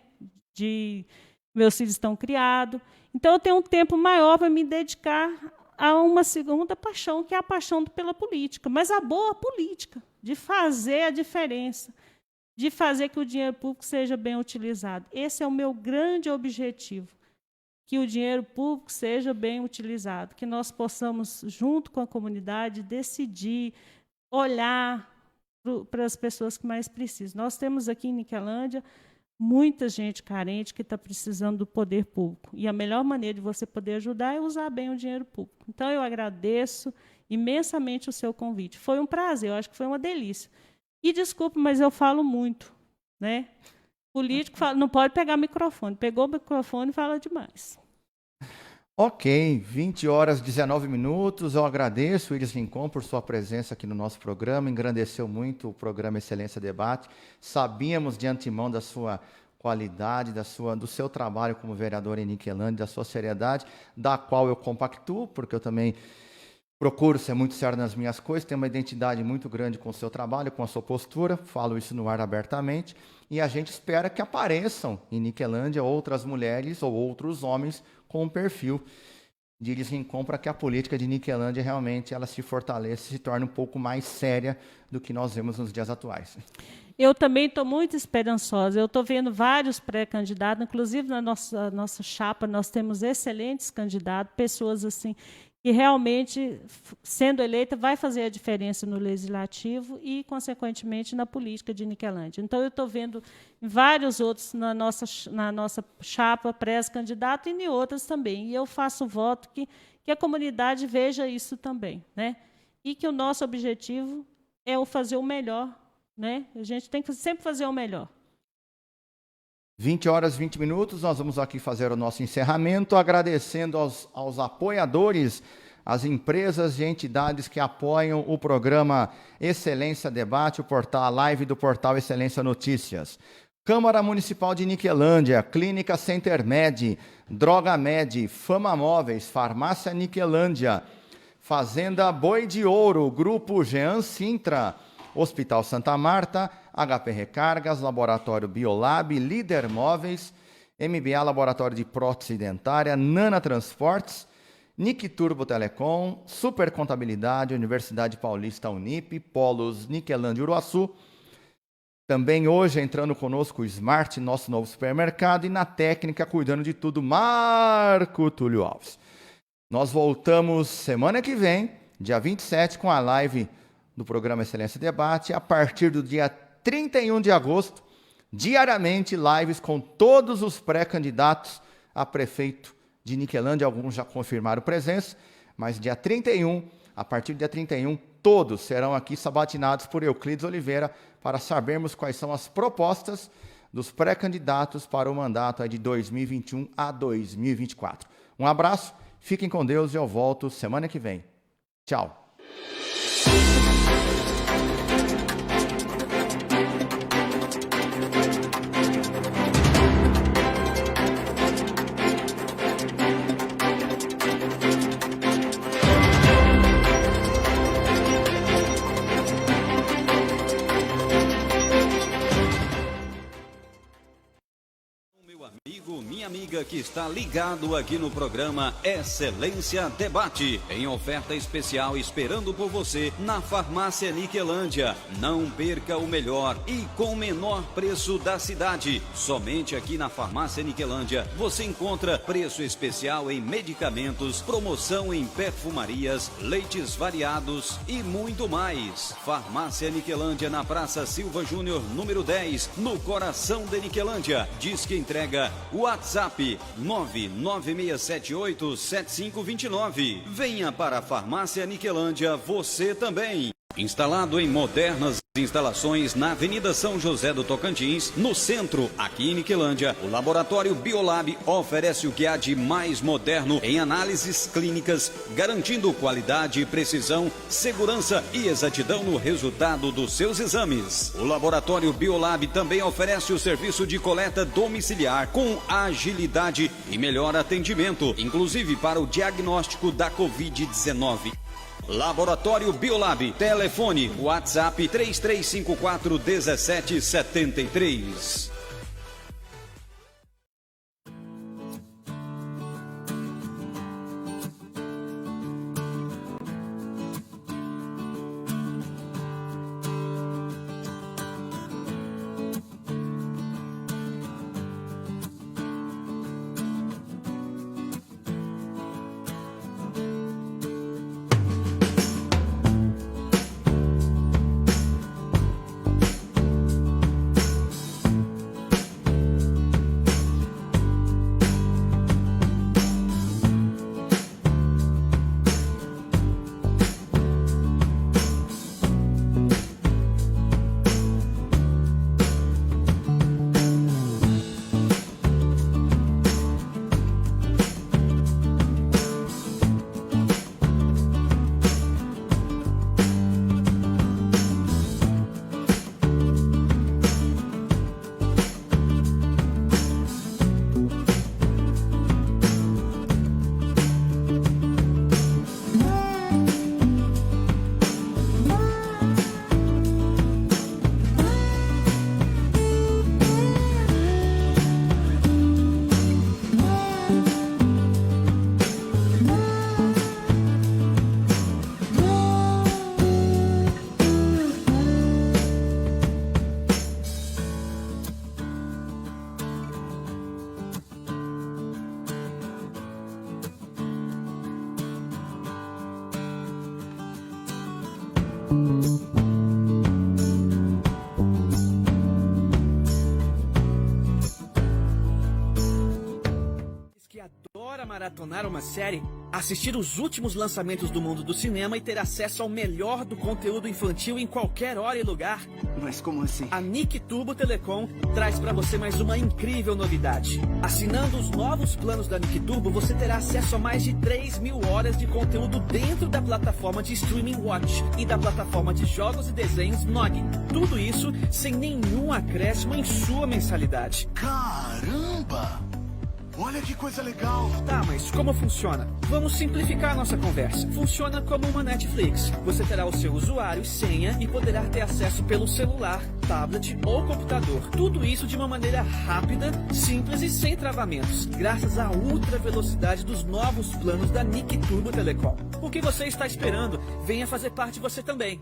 meus filhos estão criados, então eu tenho um tempo maior para me dedicar a uma segunda paixão, que é a paixão pela política, mas a boa política, de fazer a diferença, de fazer que o dinheiro público seja bem utilizado. Esse é o meu grande objetivo, que o dinheiro público seja bem utilizado, que nós possamos, junto com a comunidade, decidir, olhar para as pessoas que mais precisam. Nós temos aqui em Niquelândia muita gente carente que está precisando do poder público. E a melhor maneira de você poder ajudar é usar bem o dinheiro público. Então, eu agradeço imensamente o seu convite. Foi um prazer, eu acho que foi uma delícia. E, desculpe, mas eu falo muito, né? Político não pode pegar microfone. Pegou o microfone e fala demais. Ok, 20h19. Eu agradeço, Iris Rincon, por sua presença aqui no nosso programa. Engrandeceu muito o programa Excelência Debate. Sabíamos de antemão da sua qualidade, do seu trabalho como vereador em Niquelândia, da sua seriedade, da qual eu compactuo, porque eu também procuro ser muito sério nas minhas coisas, tenho uma identidade muito grande com o seu trabalho, com a sua postura, falo isso no ar abertamente, e a gente espera que apareçam em Niquelândia outras mulheres ou outros homens com um perfil de Iris Rincon, para que a política de Niquelândia realmente ela se fortaleça e se torne um pouco mais séria do que nós vemos nos dias atuais. Eu também estou muito esperançosa. Eu estou vendo vários pré-candidatos, inclusive na nossa chapa nós temos excelentes candidatos, pessoas assim que realmente, sendo eleita, vai fazer a diferença no legislativo e, consequentemente, na política de Niquelândia. Então, eu estou vendo vários outros na nossa chapa pré-candidato e em outras também. E eu faço voto que a comunidade veja isso também, né? E que o nosso objetivo é o fazer o melhor, né? A gente tem que sempre fazer o melhor. 20h20, nós vamos aqui fazer o nosso encerramento, agradecendo aos apoiadores, às empresas e entidades que apoiam o programa Excelência Debate, a live do portal Excelência Notícias. Câmara Municipal de Niquelândia, Clínica Center Med, Droga Med, Fama Móveis, Farmácia Niquelândia, Fazenda Boi de Ouro, Grupo Jean Sintra, Hospital Santa Marta, HP Recargas, Laboratório Biolab, Líder Móveis, MBA Laboratório de Prótese Dentária, Nana Transportes, Nick Turbo Telecom, Super Contabilidade, Universidade Paulista Unip, Polos Niquelândia Uruaçu. Também hoje entrando conosco o Smart, nosso novo supermercado, e na técnica, cuidando de tudo, Marco Túlio Alves. Nós voltamos semana que vem, dia 27, com a live do programa Excelência Debate, a partir do dia 31 de agosto, diariamente lives com todos os pré-candidatos a prefeito de Niquelândia. Alguns já confirmaram presença, mas a partir do dia 31, todos serão aqui sabatinados por Euclides Oliveira para sabermos quais são as propostas dos pré-candidatos para o mandato de 2021 a 2024. Um abraço, fiquem com Deus e eu volto semana que vem. Tchau. Minha amiga que está ligado aqui no programa Excelência Debate, em oferta especial esperando por você na Farmácia Niquelândia. Não perca o melhor e com o menor preço da cidade. Somente aqui na Farmácia Niquelândia você encontra preço especial em medicamentos, promoção em perfumarias, leites variados e muito mais. Farmácia Niquelândia na Praça Silva Júnior, número 10, no coração de Niquelândia. Diz que entrega WhatsApp 996787529. Venha para a Farmácia Niquelândia você também. Instalado em modernas instalações na Avenida São José do Tocantins, no centro, aqui em Niquelândia, o Laboratório Biolab oferece o que há de mais moderno em análises clínicas, garantindo qualidade, precisão, segurança e exatidão no resultado dos seus exames. O Laboratório Biolab também oferece o serviço de coleta domiciliar com agilidade e melhor atendimento, inclusive para o diagnóstico da Covid-19. Laboratório Biolab, telefone, WhatsApp 3354-1773. Que adora maratonar uma série, assistir os últimos lançamentos do mundo do cinema e ter acesso ao melhor do conteúdo infantil em qualquer hora e lugar. Mas como assim? A Nicturbo Telecom traz para você mais uma incrível novidade. Assinando os novos planos da Nicturbo, você terá acesso a mais de 3.000 horas de conteúdo dentro da plataforma de streaming Watch e da plataforma de jogos e desenhos Noggin. Tudo isso sem nenhum acréscimo em sua mensalidade. Caramba! Olha que coisa legal! Tá, mas como funciona? Vamos simplificar nossa conversa. Funciona como uma Netflix. Você terá o seu usuário e senha e poderá ter acesso pelo celular, tablet ou computador. Tudo isso de uma maneira rápida, simples e sem travamentos, graças à ultra velocidade dos novos planos da Nicturbo Telecom. O que você está esperando? Venha fazer parte você também.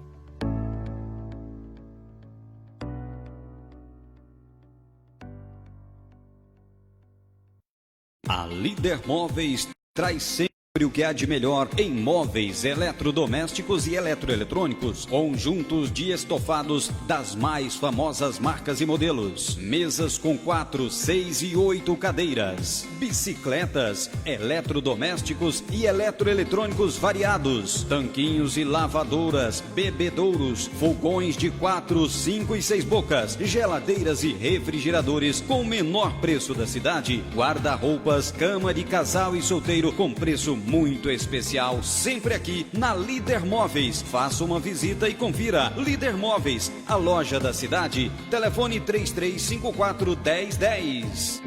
A Líder Móveis traz sempre O que há de melhor em móveis, eletrodomésticos e eletroeletrônicos, conjuntos de estofados das mais famosas marcas e modelos, mesas com 4, 6 e 8 cadeiras, bicicletas, eletrodomésticos e eletroeletrônicos variados, tanquinhos e lavadoras, bebedouros, fogões de 4, 5 e 6 bocas, geladeiras e refrigeradores com o menor preço da cidade, guarda-roupas, cama de casal e solteiro com preço muito especial, sempre aqui na Líder Móveis. Faça uma visita e confira. Líder Móveis, a loja da cidade. Telefone 3354 1010.